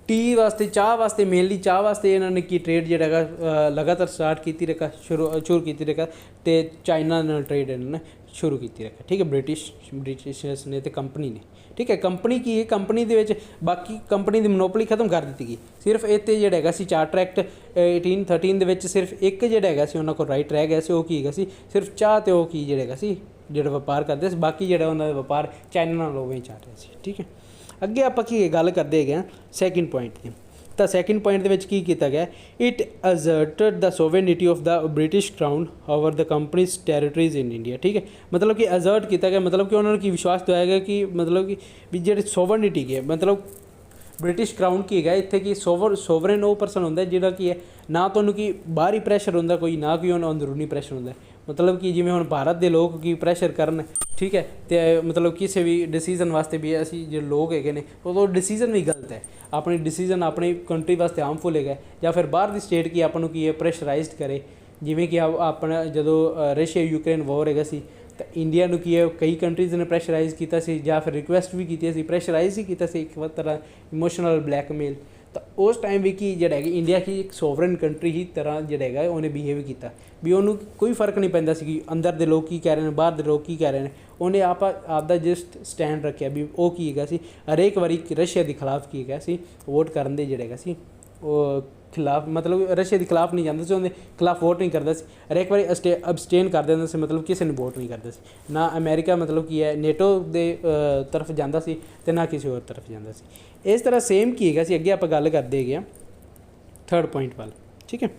Speaker 1: टी वास्ते, चाह वास्ते, मेनली चाह वास्ते इन्होंने की ट्रेड जो है लगातार स्टार्ट की रखा, शुरू की रखा, तो चाइना नाल ट्रेड इन्होंने शुरू की रखा। ठीक है, ब्रिटिशर्स ने तो कंपनी ने। ठीक है, कंपनी की कंपनी दे विच बाकी कंपनी की मोनोपली खत्म कर दी गई, सिर्फ इत्ते जो है चार्टर एक्ट 1813 दे विच सिर्फ एक जो है उन्होंने को राइट रह गया वो की सी सिर्फ चाह तो वो की जो है जो व्यापार करते, बाकी जो उन्होंने व्यापार चाइना नाल उवें चल रहा सी। ठीक है, अगे आप गल करते हैं सैकेंड पॉइंट की। तो सैकेंड पॉइंट के किया गया, it asserted the sovereignty of the British crown over the company's territories in India. ठीक है, मतलब कि अजर्ट किया गया, मतलब कि उन्होंने विश्वास दिलाया गया कि मतलब कि भी जी सोवेनिटी की है, मतलब ब्रिटिश क्राउन की है इतने कि सोवरेन वो परसन होंगे जोड़ा कि है ना तो कि बाहरी प्रैशर होंगे कोई, ना कोई अंदरूनी प्रैशर होंगे। मतलब कि जिमें हम भारत के लोग की प्रैशर करन, ठीक है, तो मतलब किसी भी डिसीजन वास्ते भी असी जो लोग है तो डिसीजन भी गलत है, अपनी डिसीजन अपनी कंट्री वास्ते हार्मफुल है, या फिर बाहर की स्टेट की अपन की प्रैशराइज करे। जिमें कि अपना जो रशिया यूक्रेन वॉर है तो इंडिया की कई कंट्रीज ने प्रैशराइज किया, या फिर रिक्वेस्ट भी की, प्रैशराइज ही किया एक तरह इमोशनल ब्लैकमेल। तो उस टाइम भी कि जो है इंडिया की एक सोवरन कंट्री ही तरह जो है उन्हें बिहेव किया भी उन्होंने कोई फर्क नहीं पैंदा सी कि अंदर के लोग की कह रहे हैं, बाहर के लोग की कह रहे हैं। उन्हें आपका जस्ट स्टैंड रखा भी वो की है हरेक बारी रशिया के खिलाफ की है वोट करने जो है खिलाफ, मतलब रशिया के खिलाफ नहीं जाता उन्हें खिलाफ वोट नहीं करता, हरेक बार अबसटेन कर देंगे से, मतलब किसी ने वोट नहीं करता ना अमेरिका मतलब की है नेटो के तरफ जाता सी तो ना किसी और तरफ जाता सी। इस तरह सेम की है अगे आप गल करते गए थर्ड पॉइंट वाल। ठीक है,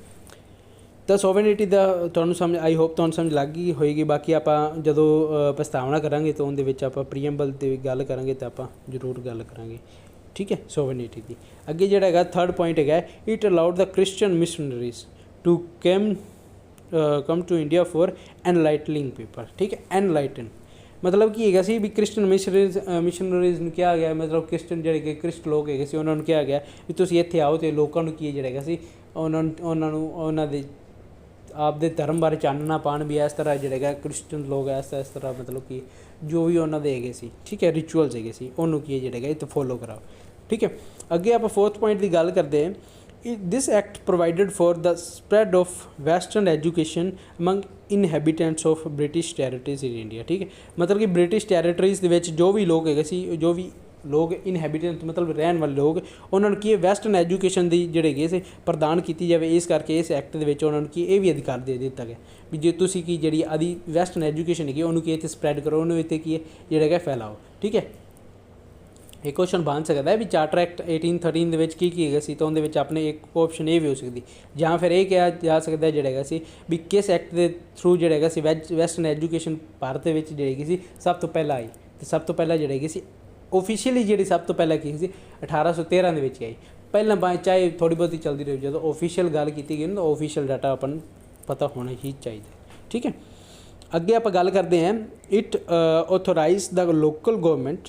Speaker 1: तो सोवेनिटी का तुहानूं समझ, आई होप तुहानूं समझ लग गई होएगी। बाकी आप जो प्रस्तावना करांगे तो उनके आप प्रीएम्बल की गल करांगे तो आप जरूर गल करांगे। ठीक है, सोवेनिटी की अगे जो है थर्ड पॉइंट है, it allowed the Christian missionaries to come to India for enlightening people. ठीक है, एनलाइटन मतलब कि है भी क्रिश्चियन मिशनरीज में क्या गया, मतलब क्रिश्चियन जो क्रिस्ट लोग है उन्होंने क्या गया भी तुम इतने आओ तो लोगों को की जो है उन्होंने आपके धर्म बारे चानना पान भी इस तरह जो है क्रिश्चियन लोग इस तरह मतलब कि जो भी उन्होंने है ठीक है रिचुअल्स है उन्होंने की जो है तो फॉलो कराओ। ठीक है, अगे आप फोर्थ पॉइंट की गल करते हैं, this act provided for the spread of western education among inhabitants of British territories in India. ठीक है, मतलब कि ब्रिटिश टैरेटरीज के जो भी लोग है जो भी लोग इनहैबिटेंट मतलब रहने वाले लोग उन्होंने की वैसटर्न एजुकेशन की जोड़े से प्रदान की जाए, इस करके इस एक्ट के उन्होंने की ये भी अधिकार दे दिता गया भी जो तुम की जी आदि वैसटर्न एजुकेशन है उन्होंने इतने स्प्रैड करो, उन्होंने इतने की जोड़ा फैलाओ। ठीक है, एक क्वेश्चन बन सकता है भी चार्टर एक्ट 1813 की है तो उन्हें अपने एक ऑप्शन ये भी हो सकती, जहाँ फिर यह कहा जा सकता है जोड़ा भी किस एक्ट के थ्रू जो है वैसटर्न एजुकेशन भारत में जी सब तो पहला आई, तो सब तो पहला जोड़ा ऑफिशियली जी सब तो पहला की 1813 के आई। पहला चाहे थोड़ी बहुत ही चलती रही, जो ऑफिशियल गल की गई ना ऑफिशियल डाटा अपन पता होना ही चाहिए। ठीक है, अगे आप गल करते हैं, it authorise the local government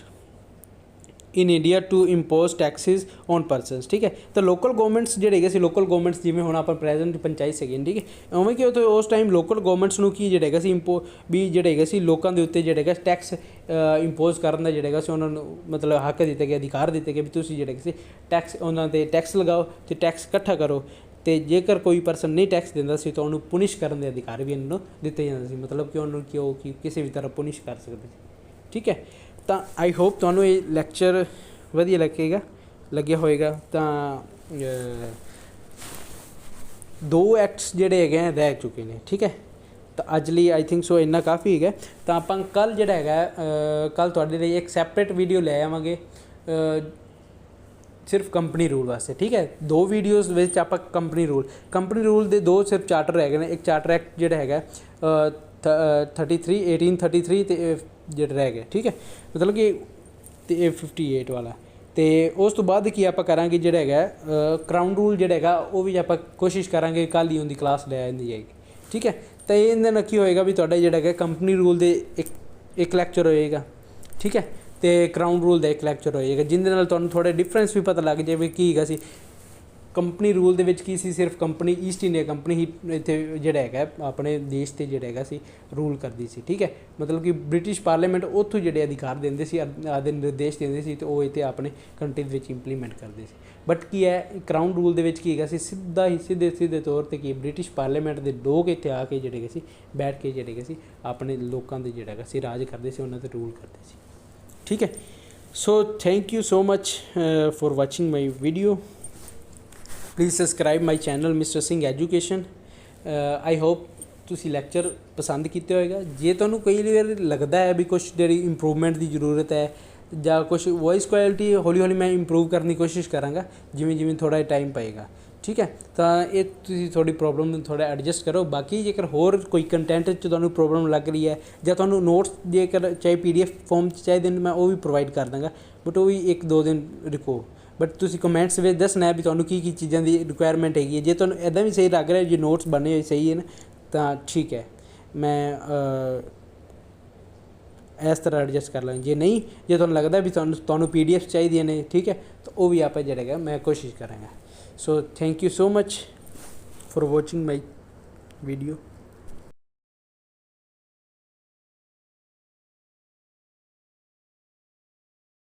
Speaker 1: in India to impose taxes on persons. ठीक है, तो लोकल गवर्नमेंट्स जोड़े लोकल गवर्नमेंट्स जिमें हम आप प्रेजेंट पंचायत से। ठीक है, उवें कि तो उस टाइम लोकल गवर्नमेंट्स की जोड़ा इंपो भी जोड़े लोगों के उत्ते जोड़ा टैक्स इंपोज करने का जोड़ा उन्होंने मतलब हक दिते गए, अधिकार दिते गए भी तुम जोड़े टैक्स उन्होंने टैक्स लगाओ तो टैक्स इकट्ठा करो, तो जेकर कोई परसन नहीं टैक्स देता सी तो उन्होंने पुनिश करने के अधिकार भी इन्होंने दिते जाते, मतलब कि उन्होंने कि किसी भी तरह पुनिश कर सकते। ठीक है, तो आई होप तुहानूं ये लैक्चर वधिया लग्या होएगा। तो दो एक्ट्स जोड़े है रह चुके हैं। ठीक है, तो अज लिए आई थिंक सो इन्ना काफ़ी है। तो आप कल जोड़ा है कल तुहाडे लई एक सैपरेट वीडियो ले आवांगे सिर्फ कंपनी रूल वास्ते। ठीक है, दो वीडियोज़ विच आप कंपनी रूल के दो सिर्फ चार्टर है, एक चार्टर एक्ट जोड़ा है 1833 जो रह गया। ठीक है, मतलब कि 58 वाला, तो उस तो बाद की आप करा जोड़ा है क्राउन रूल जोड़ा है वो भी आप कोशिश करा कल ही उनकी क्लास ले आती जाएगी। ठीक है, तो ये की होएगा भी तुहाडा जोड़ा है कंपनी रूल दे एक लैक्चर होएगा। ठीक है, तो क्राउन रूल का एक लैक्चर होएगा, जिंदे नाल तुहानूं थोड़े डिफरेंस भी पता लग जाए भी की है ਕੰਪਨੀ ਰੂਲ ਦੇ ਵਿੱਚ ਕੀ ਸੀ, ਸਿਰਫ ਕੰਪਨੀ ਈਸਟ ਇੰਡੀਆ ਕੰਪਨੀ ਹੀ ਇੱਥੇ ਜਿਹੜਾ ਹੈਗਾ ਆਪਣੇ ਦੇਸ਼ 'ਤੇ ਜਿਹੜਾ ਹੈਗਾ ਸੀ ਰੂਲ ਕਰਦੀ ਸੀ। ਠੀਕ ਹੈ, ਮਤਲਬ ਕਿ ਬ੍ਰਿਟਿਸ਼ ਪਾਰਲੀਮੈਂਟ ਉੱਥੋਂ ਜਿਹੜੇ ਅਧਿਕਾਰ ਦਿੰਦੇ ਸੀ, ਆਦੇ ਨਿਰਦੇਸ਼ ਦਿੰਦੇ ਸੀ, ਅਤੇ ਉਹ ਇੱਥੇ ਆਪਣੇ ਕੰਟਰੀ ਦੇ ਵਿੱਚ ਇੰਪਲੀਮੈਂਟ ਕਰਦੇ ਸੀ। ਬਟ ਕੀ ਹੈ, ਕਰਾਊਨ ਰੂਲ ਦੇ ਵਿੱਚ ਕੀ ਹੈਗਾ ਸੀ, ਸਿੱਧੇ ਤੌਰ 'ਤੇ ਕੀ ਬ੍ਰਿਟਿਸ਼ ਪਾਰਲੀਮੈਂਟ ਦੇ ਲੋਕ ਇੱਥੇ ਆ ਕੇ ਜਿਹੜੇ ਹੈਗੇ ਸੀ ਬੈਠ ਕੇ ਜਿਹੜੇ ਹੈਗੇ ਸੀ ਆਪਣੇ ਲੋਕਾਂ ਦੇ ਜਿਹੜਾ ਹੈਗਾ ਸੀ ਰਾਜ ਕਰਦੇ ਸੀ, ਉਹਨਾਂ 'ਤੇ ਰੂਲ ਕਰਦੇ ਸੀ। ਠੀਕ ਹੈ, so thank you so much for watching my video. Please subscribe my channel mister Singh education. I hope ਤੁਸੀਂ ਲੈਕਚਰ ਪਸੰਦ ਕੀਤੇ ਹੋਏਗਾ। ਜੇ ਤੁਹਾਨੂੰ ਕਈ ਵਾਰ ਲੱਗਦਾ ਹੈ ਵੀ ਕੁਛ ਜਿਹੜੀ ਇੰਪਰੂਵਮੈਂਟ ਦੀ ਜ਼ਰੂਰਤ ਹੈ ਜਾਂ ਕੁਛ ਵੌਇਸ ਕੁਆਲਿਟੀ ਹੌਲੀ ਹੌਲੀ ਮੈਂ ਇੰਪਰੂਵ ਕਰਨ ਦੀ ਕੋਸ਼ਿਸ਼ ਕਰਾਂਗਾ ਜਿਵੇਂ ਥੋੜ੍ਹਾ ਟਾਈਮ ਪਏਗਾ। ਠੀਕ ਹੈ, ਤਾਂ ਇਹ ਤੁਸੀਂ ਤੁਹਾਡੀ ਪ੍ਰੋਬਲਮ ਨੂੰ ਥੋੜ੍ਹਾ ਐਡਜਸਟ ਕਰੋ। ਬਾਕੀ ਜੇਕਰ ਹੋਰ ਕੋਈ ਕੰਟੈਂਟ 'ਚ ਤੁਹਾਨੂੰ ਪ੍ਰੋਬਲਮ ਲੱਗ ਰਹੀ ਹੈ ਜਾਂ ਤੁਹਾਨੂੰ ਨੋਟਸ ਜੇਕਰ ਚਾਹੇ PDF ਫੋਰਮ 'ਚ ਚਾਹੀਦੇ ਨੇ, ਮੈਂ ਉਹ ਵੀ ਪ੍ਰੋਵਾਈਡ ਕਰ ਦਾਂਗਾ, ਬਟ ਉਹ ਵੀ 1-2 ਦਿਨ ਰੁਕੋ। ਬਟ ਤੁਸੀਂ ਕਮੈਂਟਸ ਵਿੱਚ ਦੱਸਣਾ ਵੀ ਤੁਹਾਨੂੰ ਕੀ ਚੀਜ਼ਾਂ ਦੀ ਰਿਕੁਆਇਰਮੈਂਟ ਹੈਗੀ ਹੈ। ਜੇ ਤੁਹਾਨੂੰ ਇੱਦਾਂ ਵੀ ਸਹੀ ਲੱਗ ਰਿਹਾ, ਜੇ ਨੋਟਸ ਬਣੇ ਹੋਏ ਸਹੀ ਹਨ ਤਾਂ ਠੀਕ ਹੈ, ਮੈਂ ਇਸ ਤਰ੍ਹਾਂ ਐਡਜਸਟ ਕਰ ਲਾਂਗੇ। ਜੇ ਨਹੀਂ, ਜੇ ਤੁਹਾਨੂੰ ਲੱਗਦਾ ਵੀ ਤੁਹਾਨੂੰ PDF ਚਾਹੀਦੀਆਂ ਨੇ, ਠੀਕ ਹੈ, ਤਾਂ ਉਹ ਵੀ ਆਪਾਂ ਜਿਹੜਾ ਹੈਗਾ ਮੈਂ ਕੋਸ਼ਿਸ਼ ਕਰਾਂਗਾ। So thank you so much for watching my video.